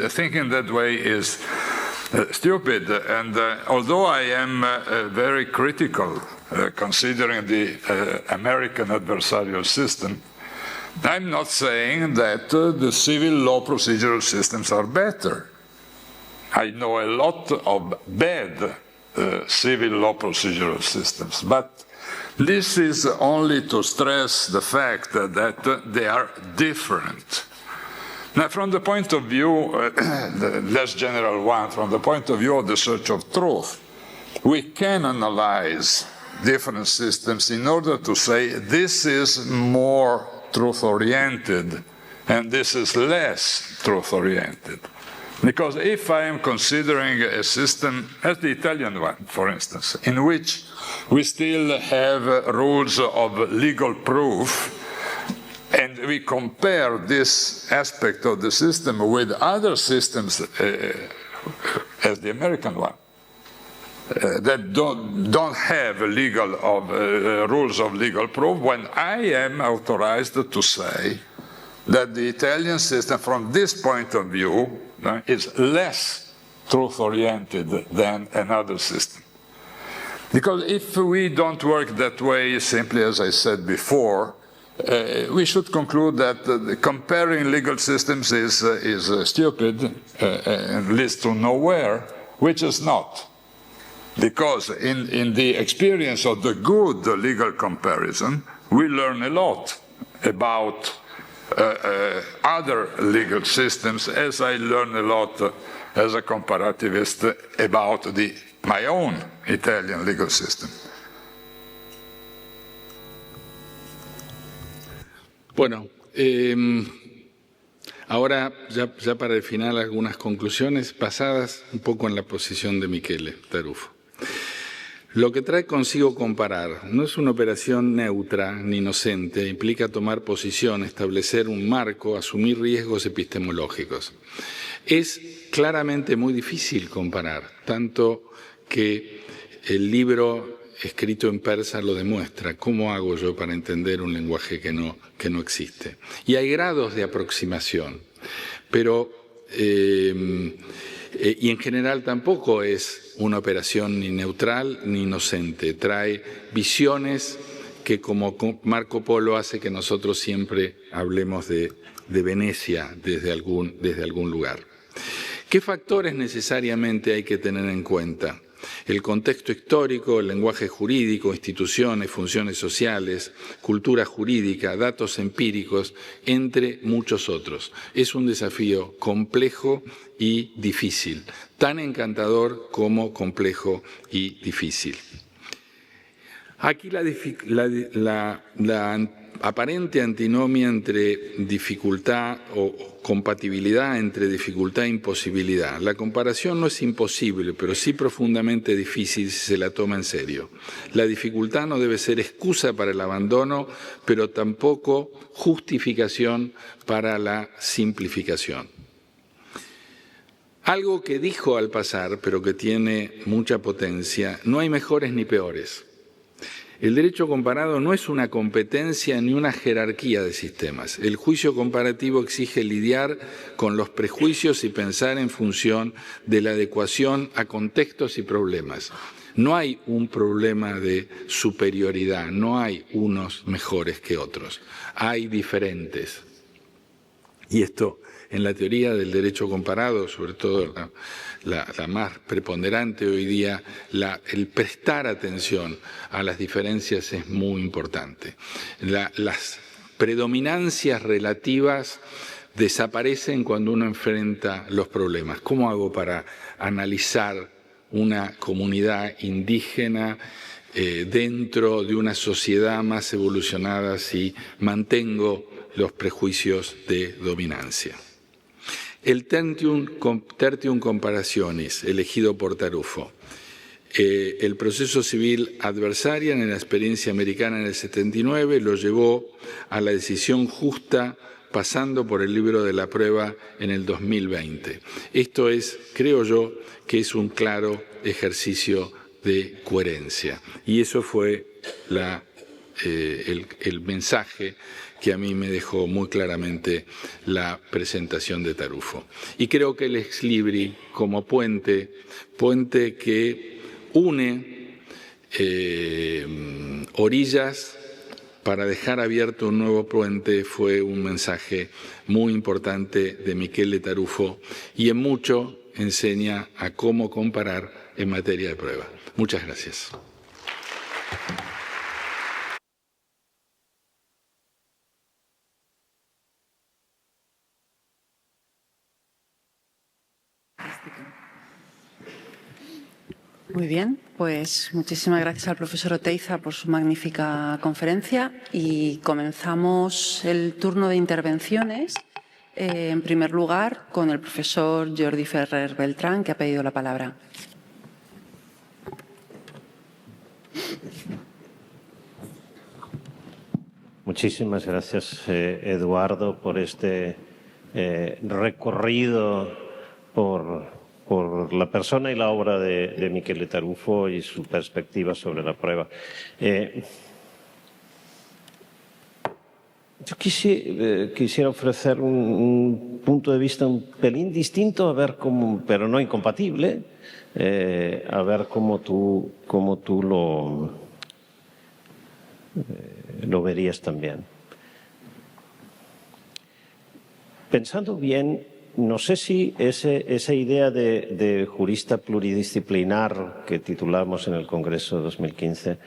thinking that way is stupid. And although I am very critical considering the American adversarial system, I'm not saying that the civil law procedural systems are better. I know a lot of bad civil law procedural systems, but this is only to stress the fact that they are different. Now, from the point of view, the less general one, from the point of view of the search of truth, we can analyze different systems in order to say this is more truth-oriented and this is less truth-oriented. Because if I am considering a system, as the Italian one, for instance, in which we still have rules of legal proof, and we compare this aspect of the system with other systems as the American one, that don't have rules of legal proof, when I am authorized to say that the Italian system, from this point of view, is less truth-oriented than another system. Because if we don't work that way, simply as I said before, we should conclude that comparing legal systems is stupid and leads to nowhere, which is not. Because in the experience of the good legal comparison, we learn a lot about other legal systems, as I learn a lot as a comparativist about my own Italian legal system. Bueno, ahora ya para el final algunas conclusiones basadas un poco en la posición de Michele Tarufo. Lo que trae consigo comparar no es una operación neutra ni inocente, implica tomar posición, establecer un marco, asumir riesgos epistemológicos. Es claramente muy difícil comparar, tanto que el libro escrito en persa lo demuestra. ¿Cómo hago yo para entender un lenguaje que no existe? Y hay grados de aproximación, pero y en general tampoco es una operación ni neutral ni inocente. Trae visiones que, como Marco Polo, hace que nosotros siempre hablemos de Venecia desde algún lugar. ¿Qué factores necesariamente hay que tener en cuenta? El contexto histórico, el lenguaje jurídico, instituciones, funciones sociales, cultura jurídica, datos empíricos, entre muchos otros. Es un desafío complejo y difícil, tan encantador como complejo y difícil. Aquí la aparente antinomia entre dificultad o compatibilidad entre dificultad e imposibilidad. La comparación no es imposible, pero sí profundamente difícil si se la toma en serio. La dificultad no debe ser excusa para el abandono, pero tampoco justificación para la simplificación. Algo que dijo al pasar, pero que tiene mucha potencia: no hay mejores ni peores. El derecho comparado no es una competencia ni una jerarquía de sistemas. El juicio comparativo exige lidiar con los prejuicios y pensar en función de la adecuación a contextos y problemas. No hay un problema de superioridad, no hay unos mejores que otros, hay diferentes. Y esto, en la teoría del derecho comparado, sobre todo la más preponderante hoy día, el prestar atención a las diferencias es muy importante. Las predominancias relativas desaparecen cuando uno enfrenta los problemas. ¿Cómo hago para analizar una comunidad indígena dentro de una sociedad más evolucionada si mantengo los prejuicios de dominancia? El tertium comparationis, elegido por Tarufo. El proceso civil adversaria en la experiencia americana en el 79 lo llevó a la decisión justa, pasando por el libro de la prueba en el 2020. Esto es, creo yo, que es un claro ejercicio de coherencia. Y eso fue el mensaje que a mí me dejó muy claramente la presentación de Tarufo. Y creo que el ex libri, como puente que une orillas para dejar abierto un nuevo puente, fue un mensaje muy importante de Michele Tarufo y en mucho enseña a cómo comparar en materia de prueba. Muchas gracias. Muy bien, pues muchísimas gracias al profesor Oteiza por su magnífica conferencia y comenzamos el turno de intervenciones. En primer lugar, con el profesor Jordi Ferrer Beltrán, que ha pedido la palabra. Muchísimas gracias, Eduardo, por este recorrido por la persona y la obra de Michele Tarufo y su perspectiva sobre la prueba. Yo quisiera ofrecer un punto de vista un pelín distinto, a ver cómo, pero no incompatible, a ver cómo tú lo verías también. Pensando bien, no sé si esa idea de jurista pluridisciplinar que titulamos en el Congreso de 2015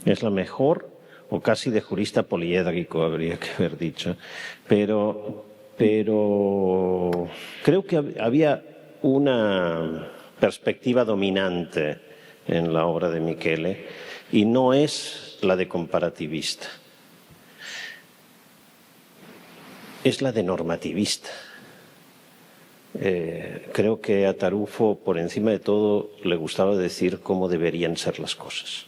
es la mejor, o casi de jurista poliédrico habría que haber dicho, pero creo que había una perspectiva dominante en la obra de Michele y no es la de comparativista. Es la de normativista. Creo que a Tarufo, por encima de todo, le gustaba decir cómo deberían ser las cosas.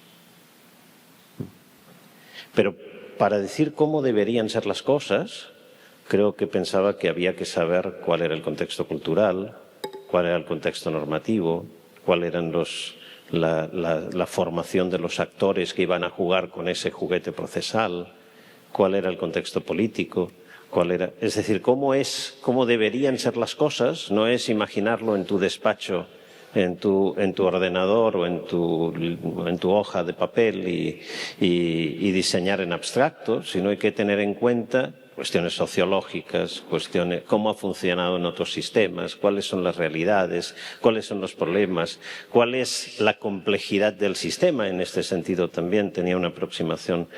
Pero para decir cómo deberían ser las cosas, creo que pensaba que había que saber cuál era el contexto cultural, cuál era el contexto normativo, cuál eran la formación de los actores que iban a jugar con ese juguete procesal, cuál era el contexto político. Es decir, cómo deberían ser las cosas, no es imaginarlo en tu despacho, en tu ordenador o en tu hoja de papel y diseñar en abstracto, sino hay que tener en cuenta cuestiones sociológicas, cuestiones cómo ha funcionado en otros sistemas, cuáles son las realidades, cuáles son los problemas, cuál es la complejidad del sistema. En este sentido también tenía una aproximación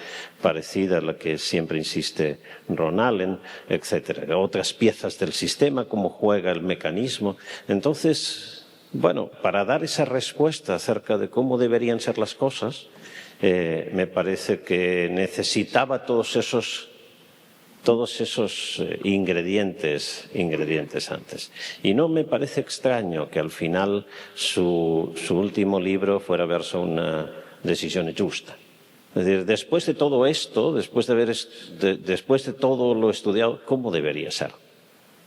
parecida a la que siempre insiste Ron Allen, etcétera. Otras piezas del sistema, cómo juega el mecanismo. Entonces, bueno, para dar esa respuesta acerca de cómo deberían ser las cosas, me parece que necesitaba todos esos ingredientes antes. Y no me parece extraño que al final su último libro fuera verso una decisión justa. Es decir, después de todo esto, después de todo lo estudiado, ¿cómo debería ser?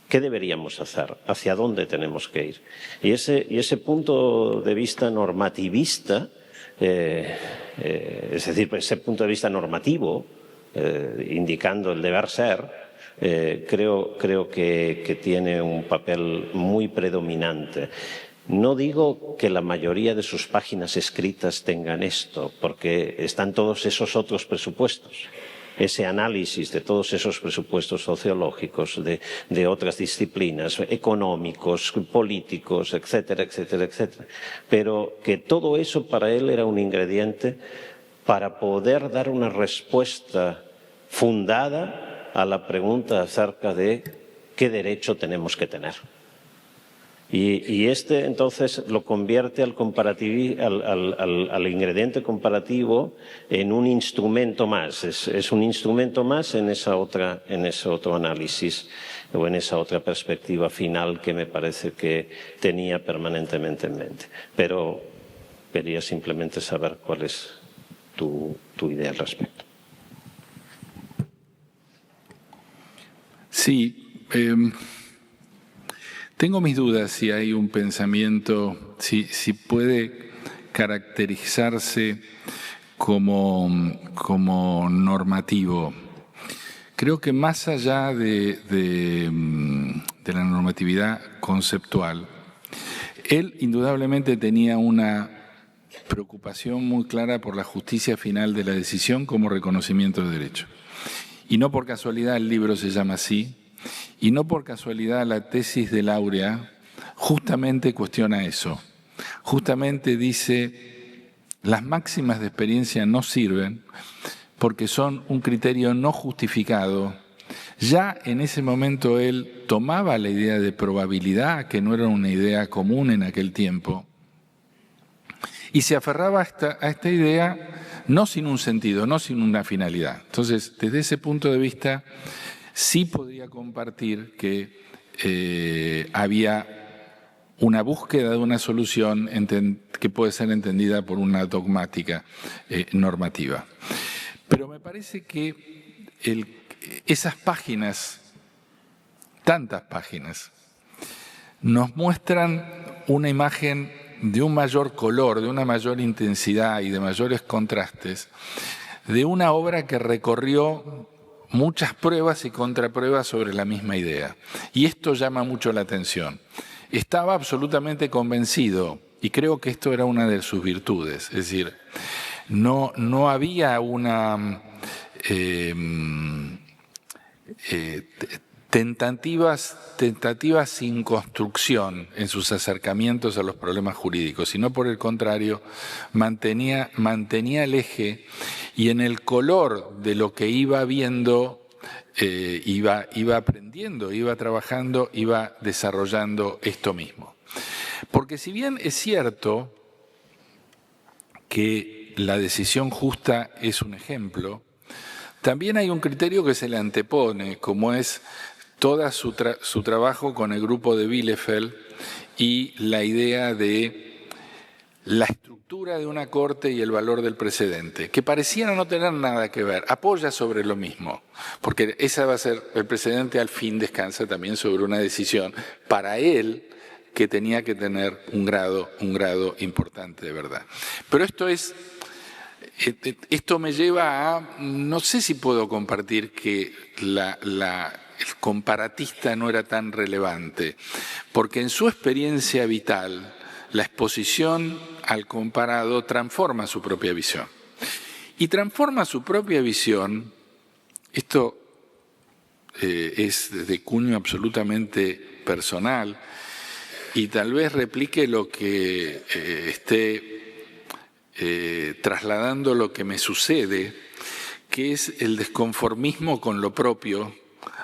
¿Qué deberíamos hacer? ¿Hacia dónde tenemos que ir? Y ese punto de vista normativista, es decir, ese punto de vista normativo, indicando el deber ser, creo que tiene un papel muy predominante. No digo que la mayoría de sus páginas escritas tengan esto, porque están todos esos otros presupuestos, ese análisis de todos esos presupuestos sociológicos, de otras disciplinas, económicos, políticos, etcétera, etcétera, etcétera. Pero que todo eso para él era un ingrediente para poder dar una respuesta fundada a la pregunta acerca de qué derecho tenemos que tener. Y entonces lo convierte al ingrediente comparativo en un instrumento más. Es un instrumento más en ese otro análisis o en esa otra perspectiva final que me parece que tenía permanentemente en mente. Pero quería simplemente saber cuál es tu idea al respecto. Sí, tengo mis dudas si hay un pensamiento, si puede caracterizarse como normativo. Creo que más allá de la normatividad conceptual, él indudablemente tenía una preocupación muy clara por la justicia final de la decisión como reconocimiento de derecho. Y no por casualidad el libro se llama así, y no por casualidad la tesis de Laurea justamente cuestiona eso. Justamente dice, las máximas de experiencia no sirven porque son un criterio no justificado. Ya en ese momento él tomaba la idea de probabilidad, que no era una idea común en aquel tiempo, y se aferraba a esta idea no sin un sentido, no sin una finalidad. Entonces, desde ese punto de vista, sí podría compartir que había una búsqueda de una solución que puede ser entendida por una dogmática normativa. Pero me parece que esas páginas, tantas páginas, nos muestran una imagen de un mayor color, de una mayor intensidad y de mayores contrastes, de una obra que recorrió muchas pruebas y contrapruebas sobre la misma idea. Y esto llama mucho la atención. Estaba absolutamente convencido, y creo que esto era una de sus virtudes, es decir, no había una tentativas sin construcción en sus acercamientos a los problemas jurídicos, sino por el contrario, mantenía el eje y en el color de lo que iba viendo, iba aprendiendo, iba trabajando, iba desarrollando esto mismo. Porque si bien es cierto que la decisión justa es un ejemplo, también hay un criterio que se le antepone, como es todo su trabajo con el grupo de Bielefeld y la idea de la estructura de una corte y el valor del precedente, que parecían no tener nada que ver, apoya sobre lo mismo, porque esa va a ser, el precedente al fin descansa también sobre una decisión para él que tenía que tener un grado importante de verdad. Pero esto me lleva a, no sé si puedo compartir que el comparatista no era tan relevante, porque en su experiencia vital, la exposición al comparado transforma su propia visión. Y transforma su propia visión, esto es de cuño absolutamente personal, y tal vez replique lo que esté trasladando lo que me sucede, que es el desconformismo con lo propio,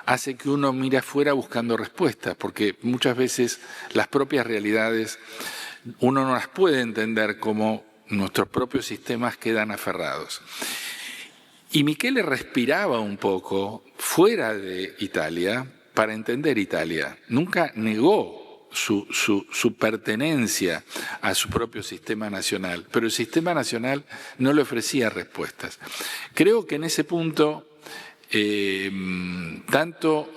hace que uno mire afuera buscando respuestas, porque muchas veces las propias realidades uno no las puede entender como nuestros propios sistemas quedan aferrados. Y Michele respiraba un poco fuera de Italia para entender Italia. Nunca negó su pertenencia a su propio sistema nacional, pero el sistema nacional no le ofrecía respuestas. Creo que en ese punto tanto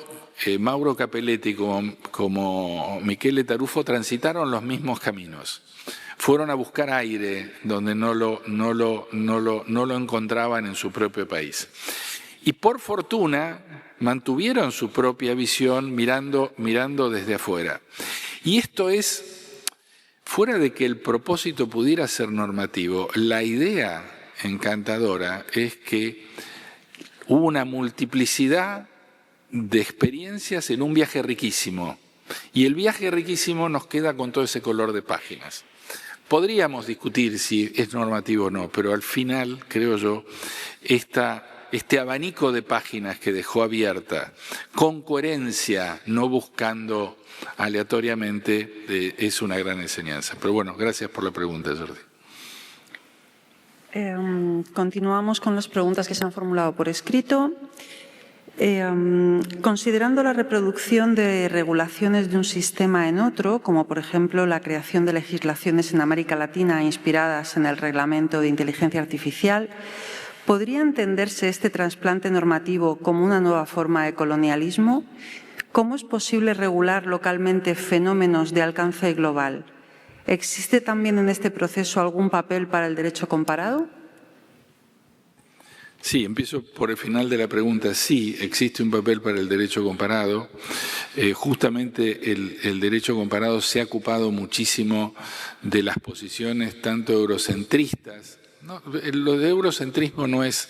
Mauro Capelletti como Michele Tarufo transitaron los mismos caminos. Fueron a buscar aire donde no lo encontraban en su propio país. Y por fortuna mantuvieron su propia visión mirando desde afuera. Y esto es, fuera de que el propósito pudiera ser normativo, la idea encantadora es que hubo una multiplicidad de experiencias en un viaje riquísimo. Y el viaje riquísimo nos queda con todo ese color de páginas. Podríamos discutir si es normativo o no, pero al final, creo yo, este abanico de páginas que dejó abierta, con coherencia, no buscando aleatoriamente, es una gran enseñanza. Pero bueno, gracias por la pregunta, Jordi. Continuamos con las preguntas que se han formulado por escrito. Considerando la reproducción de regulaciones de un sistema en otro, como por ejemplo la creación de legislaciones en América Latina inspiradas en el Reglamento de Inteligencia Artificial, ¿podría entenderse este trasplante normativo como una nueva forma de colonialismo? ¿Cómo es posible regular localmente fenómenos de alcance global? ¿Existe también en este proceso algún papel para el derecho comparado? Sí, empiezo por el final de la pregunta. Sí, existe un papel para el derecho comparado. Justamente el derecho comparado se ha ocupado muchísimo de las posiciones tanto eurocentristas. No, lo de eurocentrismo no es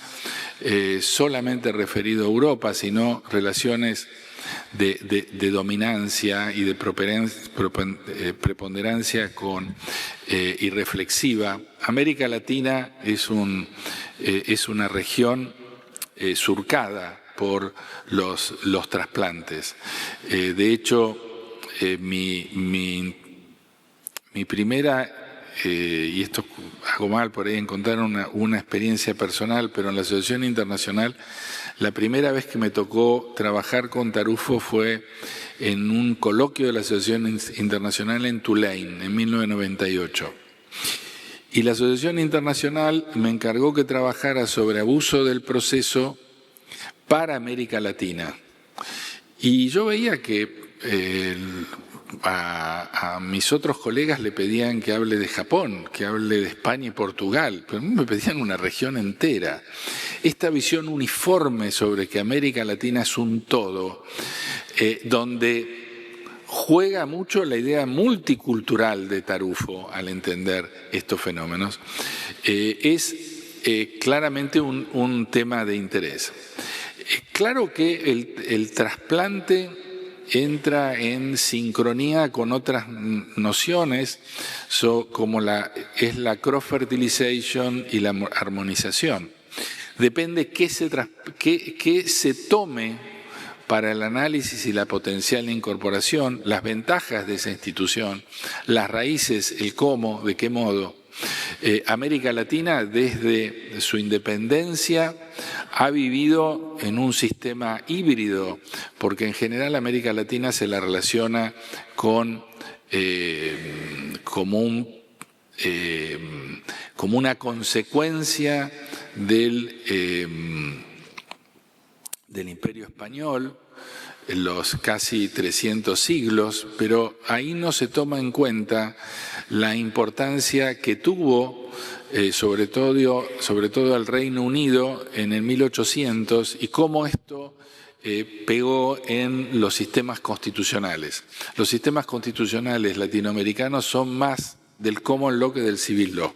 solamente referido a Europa, sino relaciones de dominancia y de preponderancia y reflexiva. América Latina es una región surcada por los trasplantes. De hecho, mi primera, y esto hago mal por ahí en contar una experiencia personal, pero en la Asociación Internacional, la primera vez que me tocó trabajar con Tarufo fue en un coloquio de la Asociación Internacional en Tulane en 1998. Y la Asociación Internacional me encargó que trabajara sobre abuso del proceso para América Latina. Y yo veía que a mis otros colegas le pedían que hable de Japón, que hable de España y Portugal, pero a mí me pedían una región entera. Esta visión uniforme sobre que América Latina es un todo, donde juega mucho la idea multicultural de Tarufo al entender estos fenómenos, es claramente un tema de interés. Claro que el trasplante entra en sincronía con otras nociones como es la cross-fertilization y la armonización. Depende qué se tome para el análisis y la potencial incorporación, las ventajas de esa institución, las raíces, el cómo, de qué modo. América Latina, desde su independencia, ha vivido en un sistema híbrido, porque en general América Latina se la relaciona como una consecuencia del Imperio Español, en los casi 300 siglos, pero ahí no se toma en cuenta la importancia que tuvo sobre todo el Reino Unido en el 1800 y cómo esto pegó en los sistemas constitucionales. Los sistemas constitucionales latinoamericanos son más del common law que del civil law.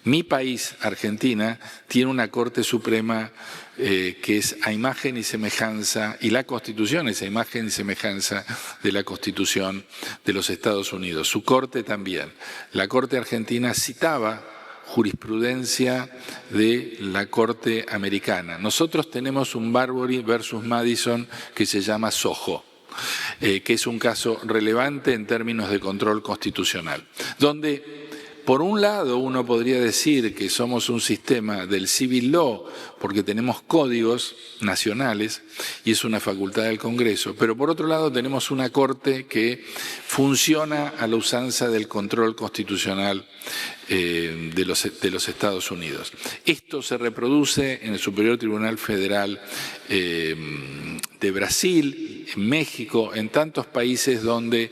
Mi país, Argentina, tiene una Corte Suprema que es a imagen y semejanza, y la Constitución es a imagen y semejanza de la Constitución de los Estados Unidos. Su Corte también. La Corte Argentina citaba jurisprudencia de la Corte Americana. Nosotros tenemos un Marbury versus Madison que se llama Soho, que es un caso relevante en términos de control constitucional, donde por un lado uno podría decir que somos un sistema del civil law porque tenemos códigos nacionales y es una facultad del Congreso, pero por otro lado tenemos una Corte que funciona a la usanza del control constitucional de los Estados Unidos. Esto se reproduce en el Superior Tribunal Federal de Brasil, en México, en tantos países donde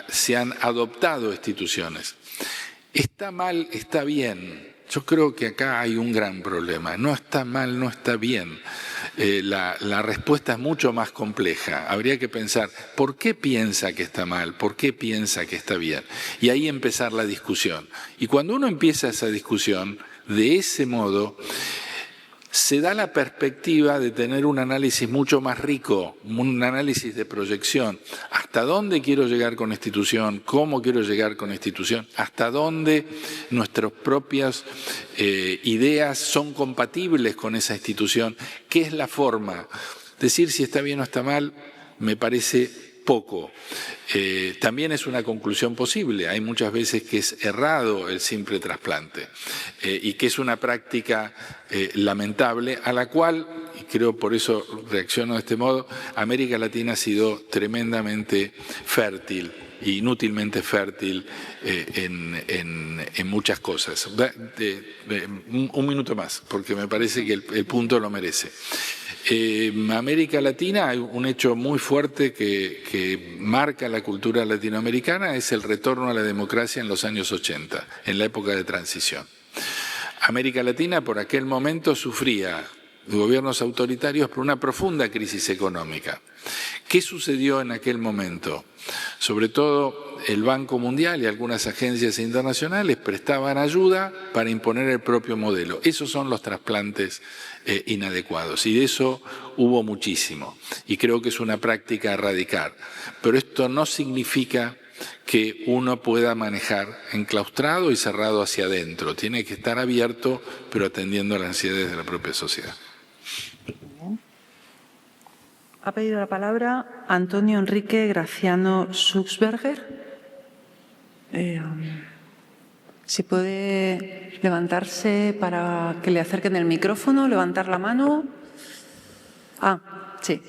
se han adoptado instituciones. Está mal, está bien. Yo creo que acá hay un gran problema. No está mal, no está bien. La respuesta es mucho más compleja. Habría que pensar, ¿por qué piensa que está mal? ¿Por qué piensa que está bien? Y ahí empezar la discusión. Y cuando uno empieza esa discusión, de ese modo, se da la perspectiva de tener un análisis mucho más rico, un análisis de proyección. ¿Hasta dónde quiero llegar con la institución? ¿Cómo quiero llegar con la institución? ¿Hasta dónde nuestras propias ideas son compatibles con esa institución? ¿Qué es la forma? Decir si está bien o está mal me parece poco. También es una conclusión posible. Hay muchas veces que es errado el simple trasplante y que es una práctica lamentable a la cual, y creo por eso reacciono de este modo, América Latina ha sido tremendamente fértil, inútilmente fértil en muchas cosas. Un minuto más, porque me parece que el punto lo merece. América Latina, hay un hecho muy fuerte que marca la cultura latinoamericana, es el retorno a la democracia en los años 80, en la época de transición. América Latina por aquel momento sufría gobiernos autoritarios por una profunda crisis económica. ¿Qué sucedió en aquel momento? Sobre todo el Banco Mundial y algunas agencias internacionales prestaban ayuda para imponer el propio modelo. Esos son los trasplantes inadecuados y de eso hubo muchísimo y creo que es una práctica a erradicar. Pero esto no significa que uno pueda manejar enclaustrado y cerrado hacia adentro. Tiene que estar abierto pero atendiendo a las ansiedades de la propia sociedad. Ha pedido la palabra Antonio Enrique Graciano Suchsberger. Si puede levantarse para que le acerquen el micrófono, levantar la mano. Ah, sí.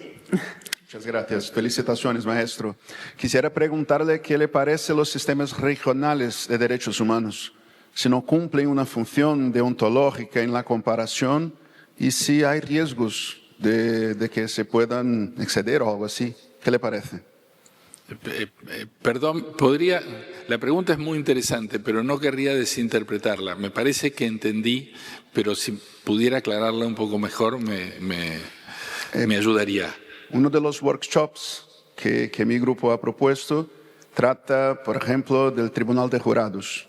Muchas gracias. Felicitaciones, maestro. Quisiera preguntarle qué le parece los sistemas regionales de derechos humanos, si no cumplen una función deontológica en la comparación y si hay riesgos de que se puedan exceder o algo así. ¿Qué le parece? Perdón, la pregunta es muy interesante, pero no querría desinterpretarla. Me parece que entendí, pero si pudiera aclararla un poco mejor me ayudaría. Uno de los workshops que mi grupo ha propuesto trata, por ejemplo, del Tribunal de Jurados.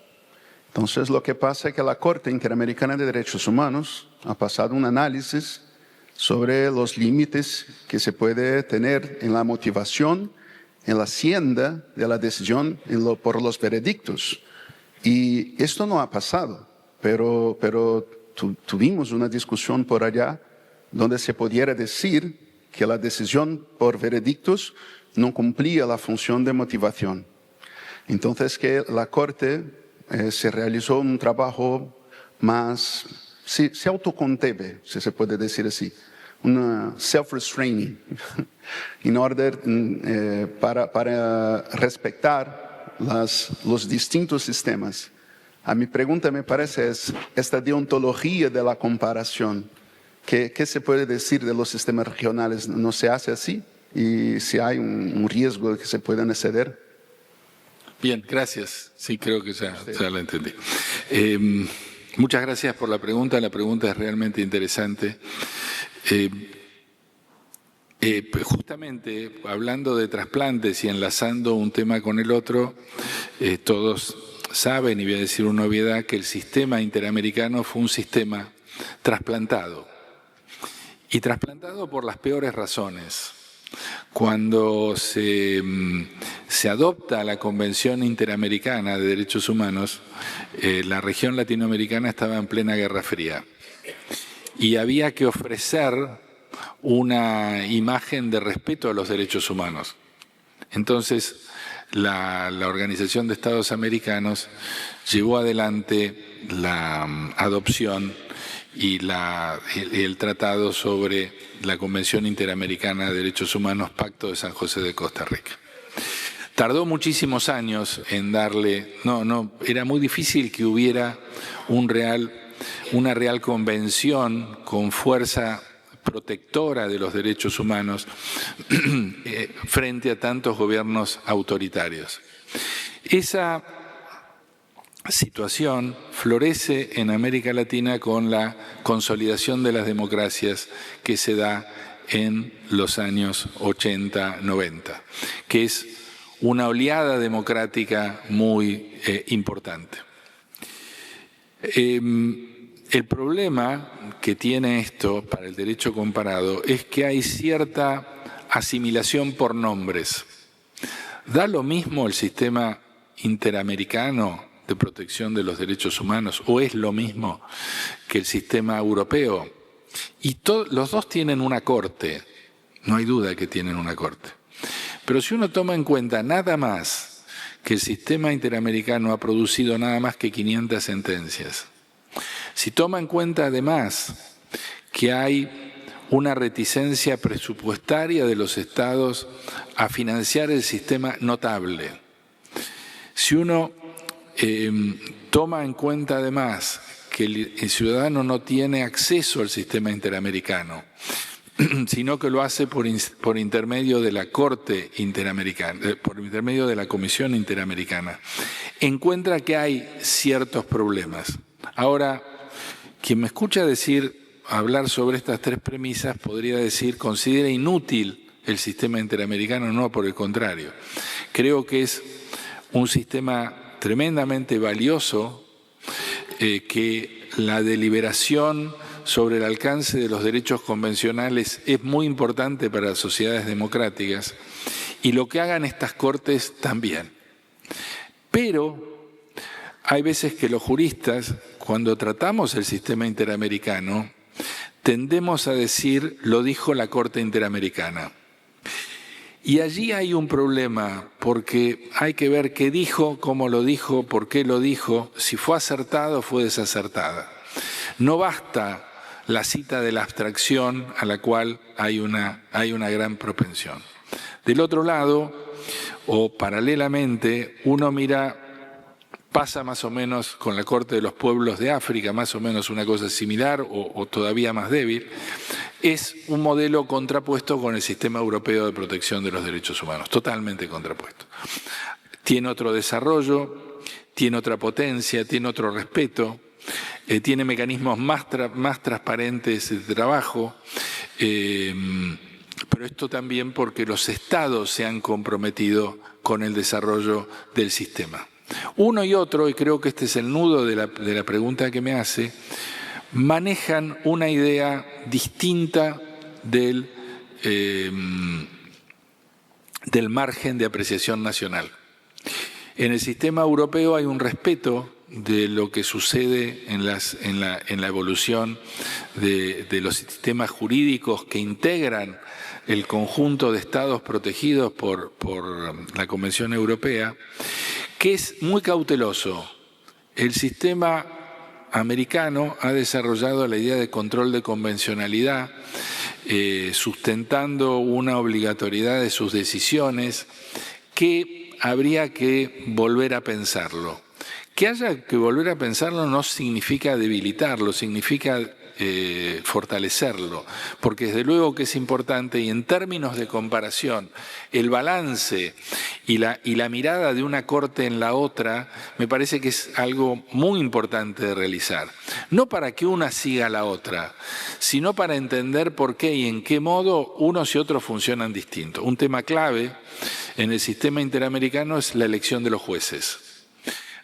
Entonces, lo que pasa es que la Corte Interamericana de Derechos Humanos ha pasado un análisis sobre los límites que se puede tener en la motivación, en la hacienda de la decisión por los veredictos. Y esto no ha pasado, pero tuvimos una discusión por allá donde se pudiera decir que la decisión por veredictos no cumplía la función de motivación. Entonces, que la Corte se realizó un trabajo más, se autoconteve, si se puede decir así, una self-restraining, para respetar los distintos sistemas. A mi pregunta me parece es esta deontología de la comparación. ¿Qué se puede decir de los sistemas regionales? ¿No se hace así? ¿Y si hay un riesgo de que se puedan exceder? Bien, gracias. Sí, creo que ya la entendí. Muchas gracias por la pregunta es realmente interesante. Justamente hablando de trasplantes y enlazando un tema con el otro, todos saben, y voy a decir una obviedad, que el sistema interamericano fue un sistema trasplantado. Y trasplantado por las peores razones. Cuando se adopta la Convención Interamericana de Derechos Humanos, la región latinoamericana estaba en plena Guerra Fría. Y había que ofrecer una imagen de respeto a los derechos humanos. Entonces, la Organización de Estados Americanos llevó adelante la adopción y el tratado sobre la Convención Interamericana de Derechos Humanos, Pacto de San José de Costa Rica. Tardó muchísimos años en darle, era muy difícil que hubiera una real convención con fuerza protectora de los derechos humanos frente a tantos gobiernos autoritarios. Esa situación florece en América Latina con la consolidación de las democracias que se da en los años 80-90, que es una oleada democrática muy importante. El problema que tiene esto para el derecho comparado es que hay cierta asimilación por nombres. ¿Da lo mismo el sistema interamericano de protección de los derechos humanos o es lo mismo que el sistema europeo? Y los dos tienen una corte, no hay duda que tienen una corte. Pero si uno toma en cuenta nada más que el sistema interamericano ha producido nada más que 500 sentencias, si toma en cuenta además que hay una reticencia presupuestaria de los estados a financiar el sistema notable, si uno toma en cuenta además que el ciudadano no tiene acceso al sistema interamericano, sino que lo hace por intermedio de la Corte Interamericana, por intermedio de la Comisión Interamericana, encuentra que hay ciertos problemas. Ahora, quien me escucha hablar sobre estas tres premisas podría decir, considera inútil el sistema interamericano. No, por el contrario. Creo que es un sistema tremendamente valioso, que la deliberación sobre el alcance de los derechos convencionales es muy importante para las sociedades democráticas y lo que hagan estas cortes también. Pero hay veces que los juristas, cuando tratamos el sistema interamericano, tendemos a decir, lo dijo la Corte Interamericana. Y allí hay un problema, porque hay que ver qué dijo, cómo lo dijo, por qué lo dijo, si fue acertado o fue desacertada. No basta la cita de la abstracción a la cual hay una gran propensión. Del otro lado, o paralelamente, uno pasa más o menos con la corte de los pueblos de África, más o menos una cosa similar o todavía más débil, es un modelo contrapuesto con el sistema europeo de protección de los derechos humanos, totalmente contrapuesto. Tiene otro desarrollo, tiene otra potencia, tiene otro respeto, tiene mecanismos más transparentes de trabajo, pero esto también porque los estados se han comprometido con el desarrollo del sistema. Uno y otro, y creo que este es el nudo de la pregunta que me hace, manejan una idea distinta del margen de apreciación nacional. En el sistema europeo hay un respeto de lo que sucede en la evolución de los sistemas jurídicos que integran el conjunto de estados protegidos por la Convención Europea, que es muy cauteloso. El sistema americano ha desarrollado la idea de control de convencionalidad, sustentando una obligatoriedad de sus decisiones que habría que volver a pensarlo. Que haya que volver a pensarlo no significa debilitarlo, significa fortalecerlo, porque desde luego que es importante, y en términos de comparación, el balance y la mirada de una corte en la otra me parece que es algo muy importante de realizar. No para que una siga a la otra, sino para entender por qué y en qué modo unos y otros funcionan distintos. Un tema clave en el sistema interamericano es la elección de los jueces.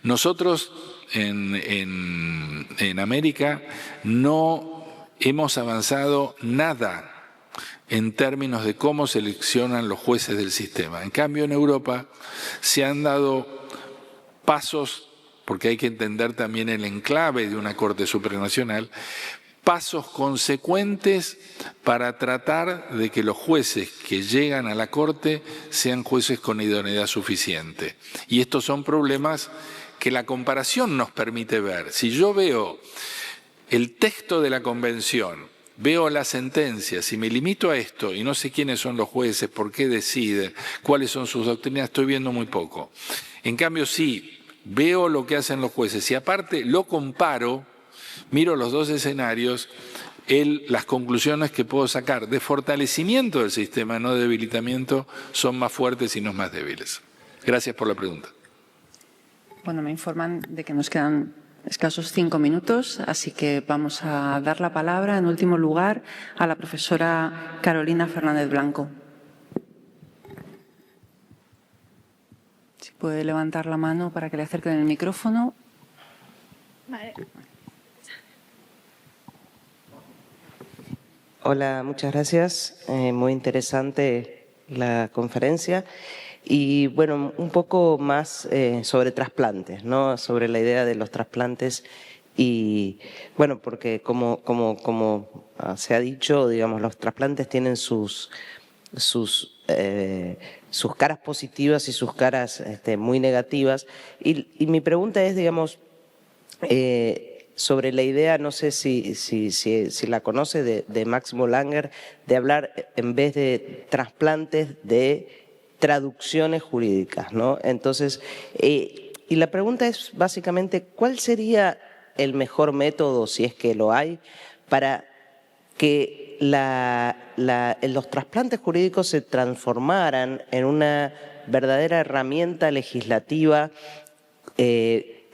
Nosotros en América no hemos avanzado nada en términos de cómo seleccionan los jueces del sistema. En cambio, en Europa se han dado pasos, porque hay que entender también el enclave de una Corte Supranacional, pasos consecuentes para tratar de que los jueces que llegan a la Corte sean jueces con idoneidad suficiente. Y estos son problemas que la comparación nos permite ver. Si yo veo el texto de la Convención, veo las sentencias y me limito a esto y no sé quiénes son los jueces, por qué deciden, cuáles son sus doctrinas, estoy viendo muy poco. En cambio, sí, veo lo que hacen los jueces y aparte lo comparo, miro los dos escenarios, las conclusiones que puedo sacar de fortalecimiento del sistema, no de debilitamiento, son más fuertes y no más débiles. Gracias por la pregunta. Bueno, me informan de que nos quedan escasos 5 minutos, así que vamos a dar la palabra, en último lugar, a la profesora Carolina Fernández Blanco. Si puede levantar la mano para que le acerquen el micrófono. Vale. Hola, muchas gracias. Muy interesante la conferencia. Y bueno, un poco más sobre trasplantes, ¿no? Sobre la idea de los trasplantes y bueno, porque como se ha dicho, digamos, los trasplantes tienen sus caras positivas y sus caras muy negativas. Y mi pregunta es, digamos, sobre la idea, no sé si la conoce, de Máximo Langer, de hablar en vez de trasplantes de traducciones jurídicas, ¿no? Entonces, y la pregunta es básicamente, ¿cuál sería el mejor método, si es que lo hay, para que los trasplantes jurídicos se transformaran en una verdadera herramienta legislativa,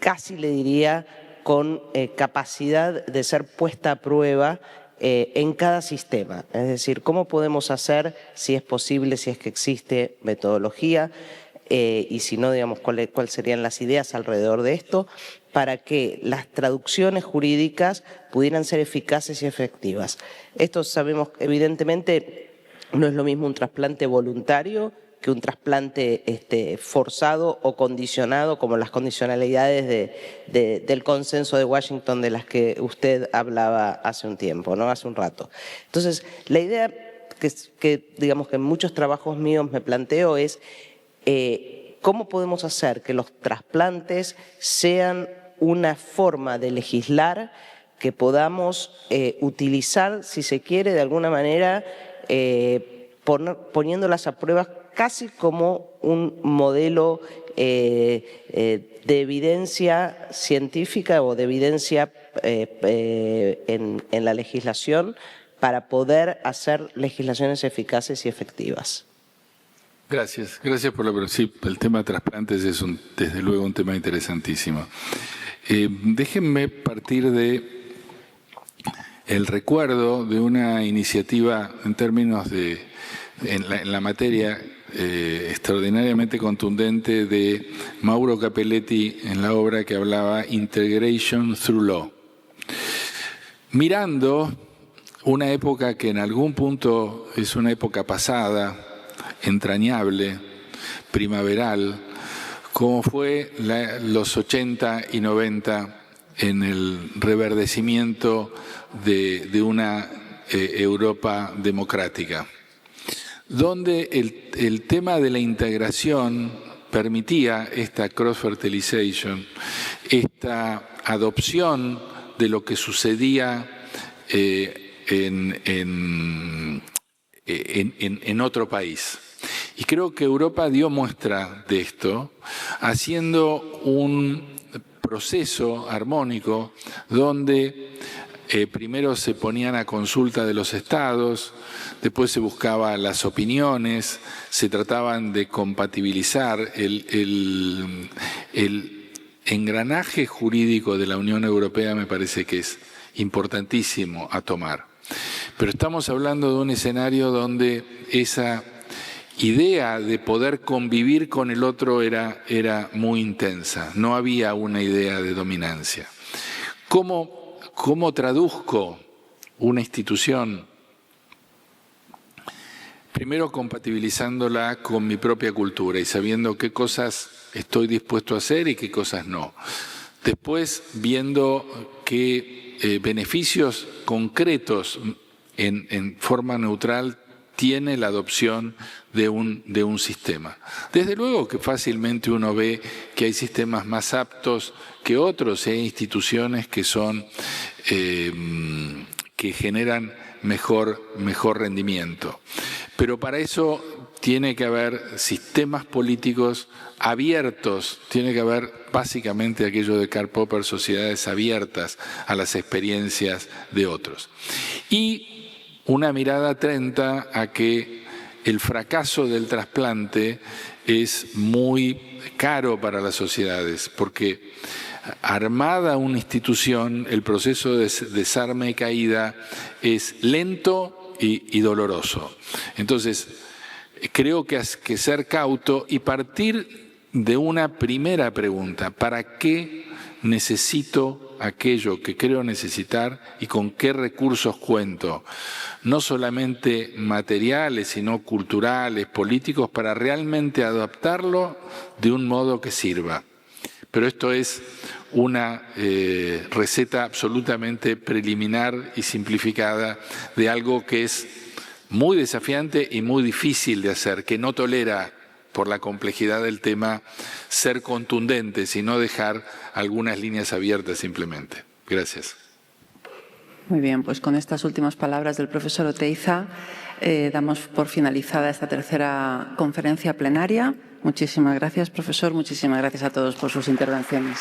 casi le diría, con capacidad de ser puesta a prueba en cada sistema? Es decir, ¿cómo podemos hacer, si es posible, si es que existe metodología, y si no, digamos, cuáles serían las ideas alrededor de esto, para que las traducciones jurídicas pudieran ser eficaces y efectivas? Esto sabemos, evidentemente, no es lo mismo un trasplante voluntario que un trasplante forzado o condicionado, como las condicionalidades del consenso de Washington de las que usted hablaba hace un tiempo, ¿no? Hace un rato. Entonces, la idea que digamos que en muchos trabajos míos me planteo es cómo podemos hacer que los trasplantes sean una forma de legislar que podamos utilizar, si se quiere, de alguna manera, poniéndolas a prueba casi como un modelo de evidencia científica o de evidencia en la legislación para poder hacer legislaciones eficaces y efectivas. Gracias por la pregunta. Sí, el tema de trasplantes es desde luego un tema interesantísimo. Déjenme partir de el recuerdo de una iniciativa en términos en la materia extraordinariamente contundente de Mauro Capelletti en la obra que hablaba Integration Through Law. Mirando una época que en algún punto es una época pasada, entrañable, primaveral, como fue los 80 y 90 en el reverdecimiento de una Europa democrática, donde el tema de la integración permitía esta cross-fertilization, esta adopción de lo que sucedía en otro país. Y creo que Europa dio muestra de esto, haciendo un proceso armónico donde primero se ponían a consulta de los estados, después se buscaban las opiniones, se trataban de compatibilizar el engranaje jurídico de la Unión Europea. Me parece que es importantísimo a tomar. Pero estamos hablando de un escenario donde esa idea de poder convivir con el otro era muy intensa, no había una idea de dominancia. ¿Cómo traduzco una institución? Primero compatibilizándola con mi propia cultura y sabiendo qué cosas estoy dispuesto a hacer y qué cosas no. Después viendo qué beneficios concretos en forma neutral tiene la adopción de un sistema. Desde luego que fácilmente uno ve que hay sistemas más aptos que otros, hay instituciones que que generan mejor rendimiento. Pero para eso tiene que haber sistemas políticos abiertos, tiene que haber básicamente aquello de Karl Popper, sociedades abiertas a las experiencias de otros. Y una mirada atenta a que el fracaso del trasplante es muy caro para las sociedades, porque armada una institución, el proceso de desarme y caída es lento y doloroso. Entonces, creo que hay que ser cauto y partir de una primera pregunta: ¿para qué necesito aquello que creo necesitar y con qué recursos cuento? No solamente materiales, sino culturales, políticos, para realmente adaptarlo de un modo que sirva. Pero esto es una receta absolutamente preliminar y simplificada de algo que es muy desafiante y muy difícil de hacer, que no tolera, por la complejidad del tema, ser contundente, sino dejar algunas líneas abiertas simplemente. Gracias. Muy bien, pues con estas últimas palabras del profesor Oteiza damos por finalizada esta tercera conferencia plenaria. Muchísimas gracias, profesor. Muchísimas gracias a todos por sus intervenciones.